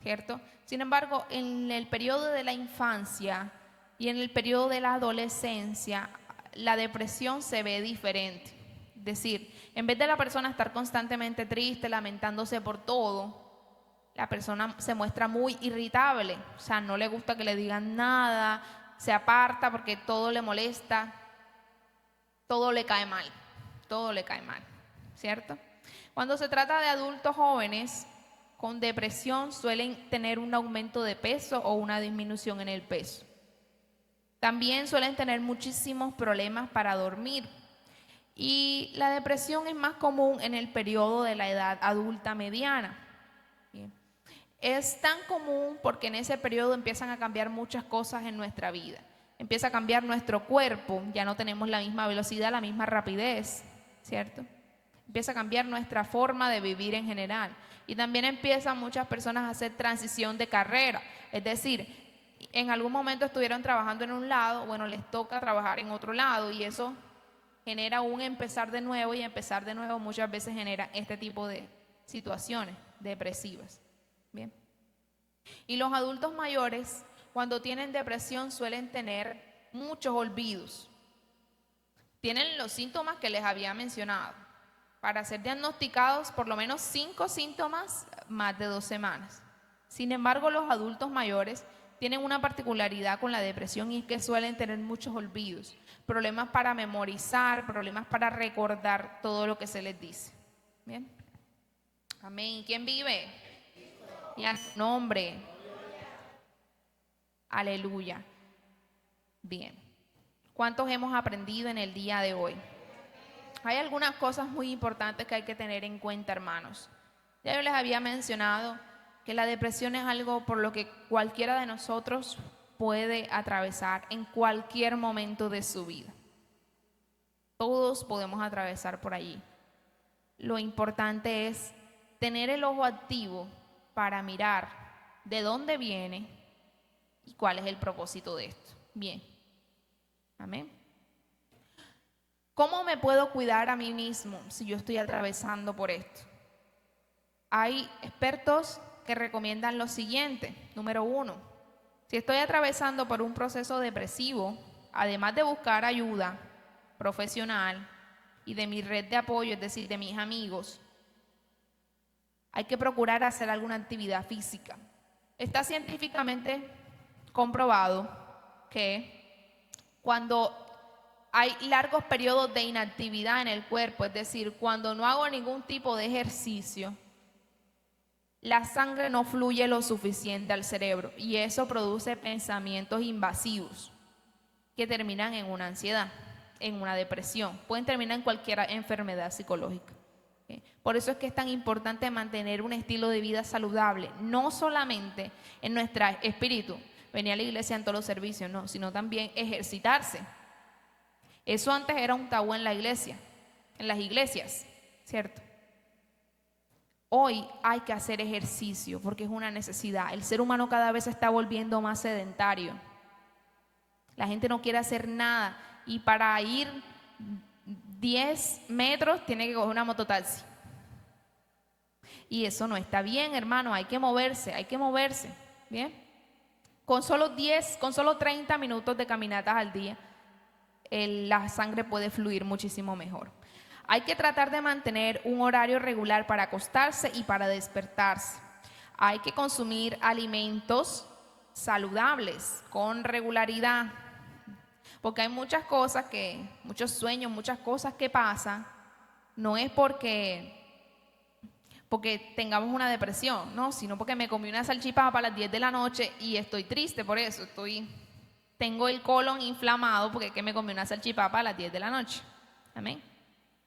¿cierto? Sin embargo, en el periodo de la infancia y en el periodo de la adolescencia, la depresión se ve diferente. Es decir, en vez de la persona estar constantemente triste, lamentándose por todo, la persona se muestra muy irritable, o sea, no le gusta que le digan nada, se aparta porque todo le molesta, todo le cae mal, ¿cierto? Cuando se trata de adultos jóvenes con depresión suelen tener un aumento de peso o una disminución en el peso. También suelen tener muchísimos problemas para dormir. Y la depresión es más común en el periodo de la edad adulta mediana. Bien. Es tan común porque en ese periodo empiezan a cambiar muchas cosas en nuestra vida. Empieza a cambiar nuestro cuerpo, ya no tenemos la misma velocidad, la misma rapidez, ¿cierto? Empieza a cambiar nuestra forma de vivir en general. Y también empiezan muchas personas a hacer transición de carrera. Es decir, en algún momento estuvieron trabajando en un lado, bueno, les toca trabajar en otro lado y eso genera un empezar de nuevo y empezar de nuevo muchas veces genera este tipo de situaciones depresivas. Bien. Y los adultos mayores, cuando tienen depresión, suelen tener muchos olvidos. Tienen los síntomas que les había mencionado. Para ser diagnosticados, por lo menos 5 síntomas más de 2 semanas. Sin embargo, los adultos mayores tienen una particularidad con la depresión y es que suelen tener muchos olvidos, problemas para memorizar, problemas para recordar todo lo que se les dice. Bien. Amén. ¿Quién vive? Y a su nombre. Aleluya. Bien. ¿Cuántos hemos aprendido en el día de hoy? Hay algunas cosas muy importantes que hay que tener en cuenta, hermanos. Ya yo les había mencionado que la depresión es algo por lo que cualquiera de nosotros puede atravesar en cualquier momento de su vida. Todos podemos atravesar por allí. Lo importante es tener el ojo activo para mirar de dónde viene y cuál es el propósito de esto. Bien. Amén. ¿Cómo me puedo cuidar a mí mismo si yo estoy atravesando por esto? Hay expertos que recomiendan lo siguiente. Número 1, si estoy atravesando por un proceso depresivo, además de buscar ayuda profesional y de mi red de apoyo, es decir, de mis amigos, hay que procurar hacer alguna actividad física. Está científicamente comprobado que cuando hay largos periodos de inactividad en el cuerpo, es decir, cuando no hago ningún tipo de ejercicio, la sangre no fluye lo suficiente al cerebro y eso produce pensamientos invasivos que terminan en una ansiedad, en una depresión, pueden terminar en cualquier enfermedad psicológica. Por eso es que es tan importante mantener un estilo de vida saludable, no solamente en nuestro espíritu, venir a la iglesia en todos los servicios, no, sino también ejercitarse. Eso antes era un tabú en la iglesia, en las iglesias, ¿cierto? Hoy hay que hacer ejercicio porque es una necesidad. El ser humano cada vez se está volviendo más sedentario. La gente no quiere hacer nada y para ir 10 metros tiene que coger una mototaxi. Y eso no está bien, hermano, hay que moverse, ¿bien? Con solo 30 minutos de caminatas al día, la sangre puede fluir muchísimo mejor. Hay que tratar de mantener un horario regular para acostarse y para despertarse. Hay que consumir alimentos saludables con regularidad, porque hay muchas cosas muchos sueños, muchas cosas que pasan, no es porque tengamos una depresión, no, sino porque me comí una salchipapa a las 10 de la noche y estoy triste por eso, tengo el colon inflamado porque es que me comí una salchipapa a las 10 de la noche. Amén.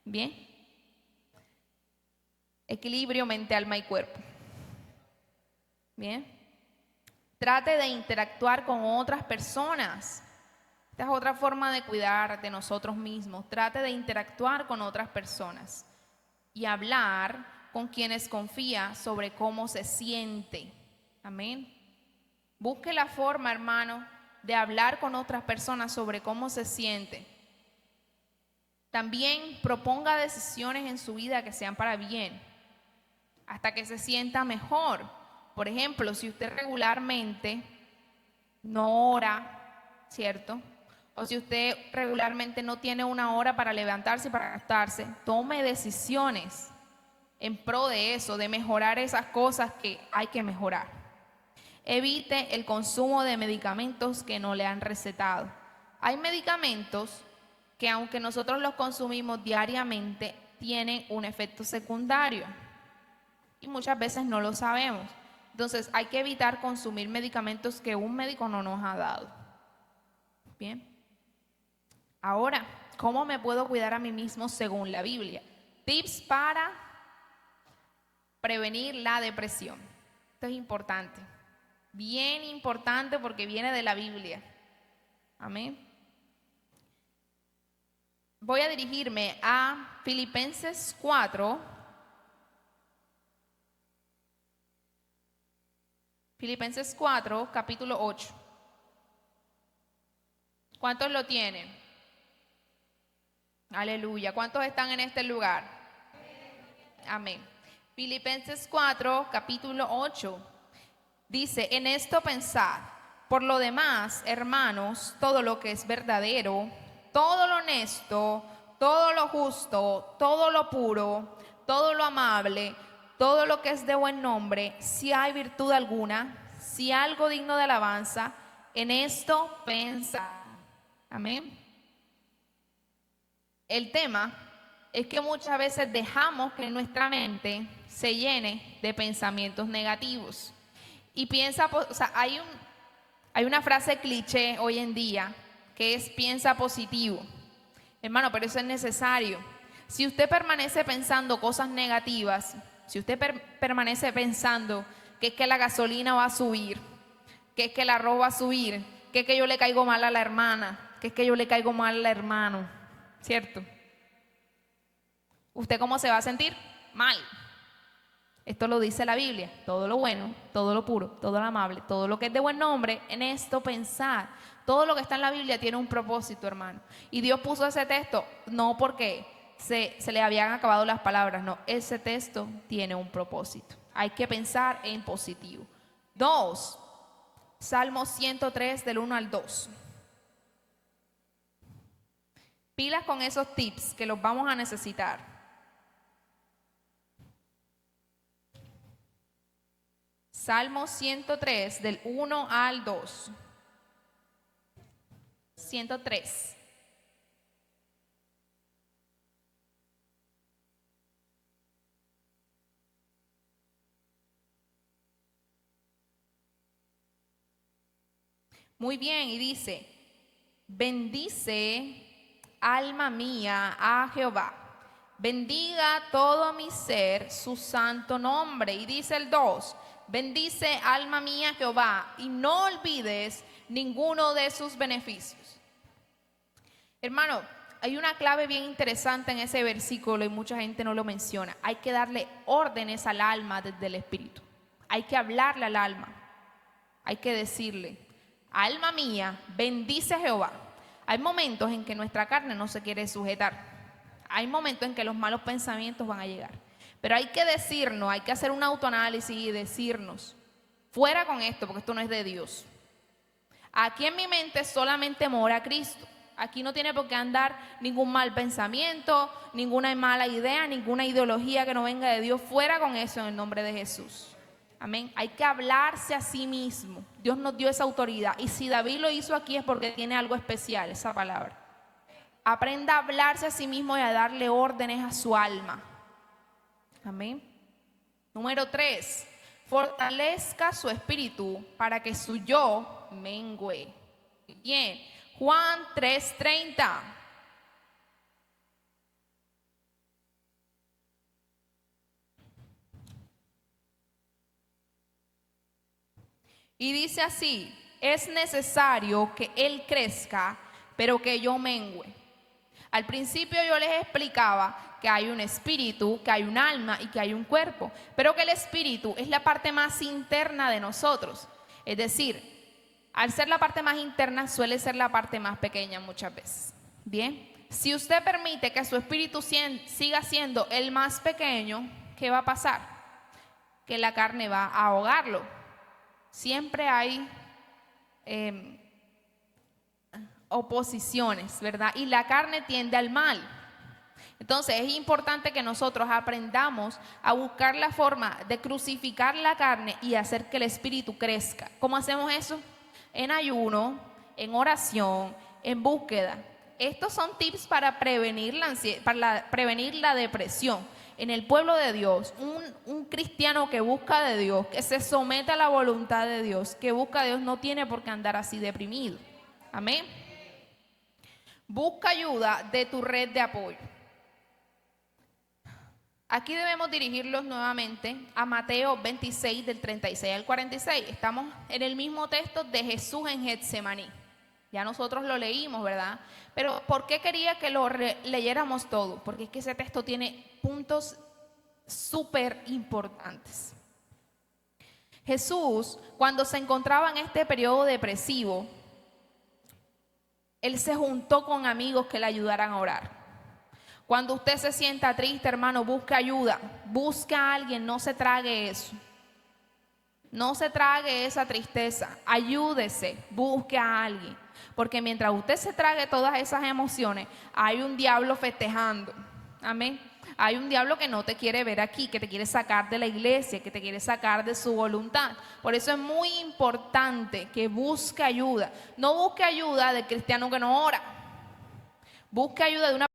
Bien. Equilibrio mente, alma y cuerpo. Bien. Trate de interactuar con otras personas. Esta es otra forma de cuidar de nosotros mismos. Trate de interactuar con otras personas y hablar con quienes confía sobre cómo se siente. Amén. Busque la forma, hermano, de hablar con otras personas sobre cómo se siente. También proponga decisiones en su vida que sean para bien, hasta que se sienta mejor. Por ejemplo, si usted regularmente no ora, ¿cierto? O si usted regularmente no tiene una hora para levantarse y para acostarse, tome decisiones en pro de eso, de mejorar esas cosas que hay que mejorar. Evite el consumo de medicamentos que no le han recetado. Hay medicamentos que aunque nosotros los consumimos diariamente, tienen un efecto secundario y muchas veces no lo sabemos. Entonces hay que evitar consumir medicamentos que un médico no nos ha dado. Bien. Ahora, ¿cómo me puedo cuidar a mí mismo según la Biblia? Tips para prevenir la depresión. Esto es importante, bien importante porque viene de la Biblia. Amén. Voy a dirigirme a Filipenses 4. Filipenses 4, capítulo 8. ¿Cuántos lo tienen? Aleluya. ¿Cuántos están en este lugar? Amén. Filipenses 4, capítulo 8. Dice, en esto pensad. Por lo demás, hermanos, todo lo que es verdadero, todo lo honesto, todo lo justo, todo lo puro, todo lo amable, todo lo que es de buen nombre, si hay virtud alguna, si algo digno de alabanza, en esto pensad. Amén. El tema es que muchas veces dejamos que nuestra mente se llene de pensamientos negativos. Y piensa, o sea, hay una frase cliché hoy en día que es piensa positivo. Hermano, pero eso es necesario. Si usted permanece pensando cosas negativas, si usted permanece pensando que es que la gasolina va a subir, que es que el arroz va a subir, que es que yo le caigo mal a la hermana, que es que yo le caigo mal al hermano, ¿cierto? ¿Usted cómo se va a sentir? Mal. Esto lo dice la Biblia, todo lo bueno, todo lo puro, todo lo amable, todo lo que es de buen nombre, en esto pensar. Todo lo que está en la Biblia tiene un propósito, hermano. Y Dios puso ese texto, no porque se le habían acabado las palabras, no, ese texto tiene un propósito. Hay que pensar en positivo. 2, Salmo 103 del 1 al 2. Pilas con esos tips que los vamos a necesitar. Salmo 103 del 1 al 2. 103. Muy bien, y dice, bendice alma mía a Jehová, bendiga todo mi ser su santo nombre. Y dice el 2, bendice alma mía a Jehová y no olvides ninguno de sus beneficios. Hermano, hay una clave bien interesante en ese versículo y mucha gente no lo menciona. Hay que darle órdenes al alma desde el espíritu. Hay que hablarle al alma. Hay que decirle, alma mía, bendice a Jehová. Hay momentos en que nuestra carne no se quiere sujetar. Hay momentos en que los malos pensamientos van a llegar. Pero hay que decirnos, hay que hacer un autoanálisis y decirnos, fuera con esto, porque esto no es de Dios. Aquí en mi mente solamente mora Cristo. Aquí no tiene por qué andar ningún mal pensamiento, ninguna mala idea, ninguna ideología que no venga de Dios. Fuera con eso en el nombre de Jesús. Amén. Hay que hablarse a sí mismo. Dios nos dio esa autoridad. Y si David lo hizo aquí es porque tiene algo especial, esa palabra. Aprenda a hablarse a sí mismo y a darle órdenes a su alma. Amén. Número 3. Fortalezca su espíritu para que su yo mengüe. Bien. Juan 3:30. Y dice así: es necesario que Él crezca, pero que yo mengüe. Al principio yo les explicaba que hay un espíritu, que hay un alma y que hay un cuerpo, pero que el espíritu es la parte más interna de nosotros. Es decir, al ser la parte más interna suele ser la parte más pequeña muchas veces. Bien, si usted permite que su espíritu siga siendo el más pequeño, ¿qué va a pasar? Que la carne va a ahogarlo. Siempre hay oposiciones, ¿verdad? Y la carne tiende al mal. Entonces es importante que nosotros aprendamos a buscar la forma de crucificar la carne y hacer que el espíritu crezca. ¿Cómo hacemos eso? En ayuno, en oración, en búsqueda. Estos son tips para prevenir la ansiedad, para prevenir la depresión. En el pueblo de Dios, un cristiano que busca de Dios, que se somete a la voluntad de Dios, que busca a Dios, no tiene por qué andar así deprimido. Amén. Busca ayuda de tu red de apoyo. Aquí debemos dirigirlos nuevamente a Mateo 26 del 36 al 46. Estamos en el mismo texto de Jesús en Getsemaní. Ya nosotros lo leímos, ¿verdad? Pero ¿por qué quería que lo leyéramos todo? Porque es que ese texto tiene puntos súper importantes. Jesús, cuando se encontraba en este periodo depresivo, Él se juntó con amigos que le ayudaran a orar. Cuando usted se sienta triste, hermano, busque ayuda, busque a alguien, no se trague eso. No se trague esa tristeza, ayúdese, busque a alguien. Porque mientras usted se trague todas esas emociones, hay un diablo festejando. Amén. Hay un diablo que no te quiere ver aquí, que te quiere sacar de la iglesia, que te quiere sacar de su voluntad. Por eso es muy importante que busque ayuda. No busque ayuda del cristiano que no ora. Busque ayuda de una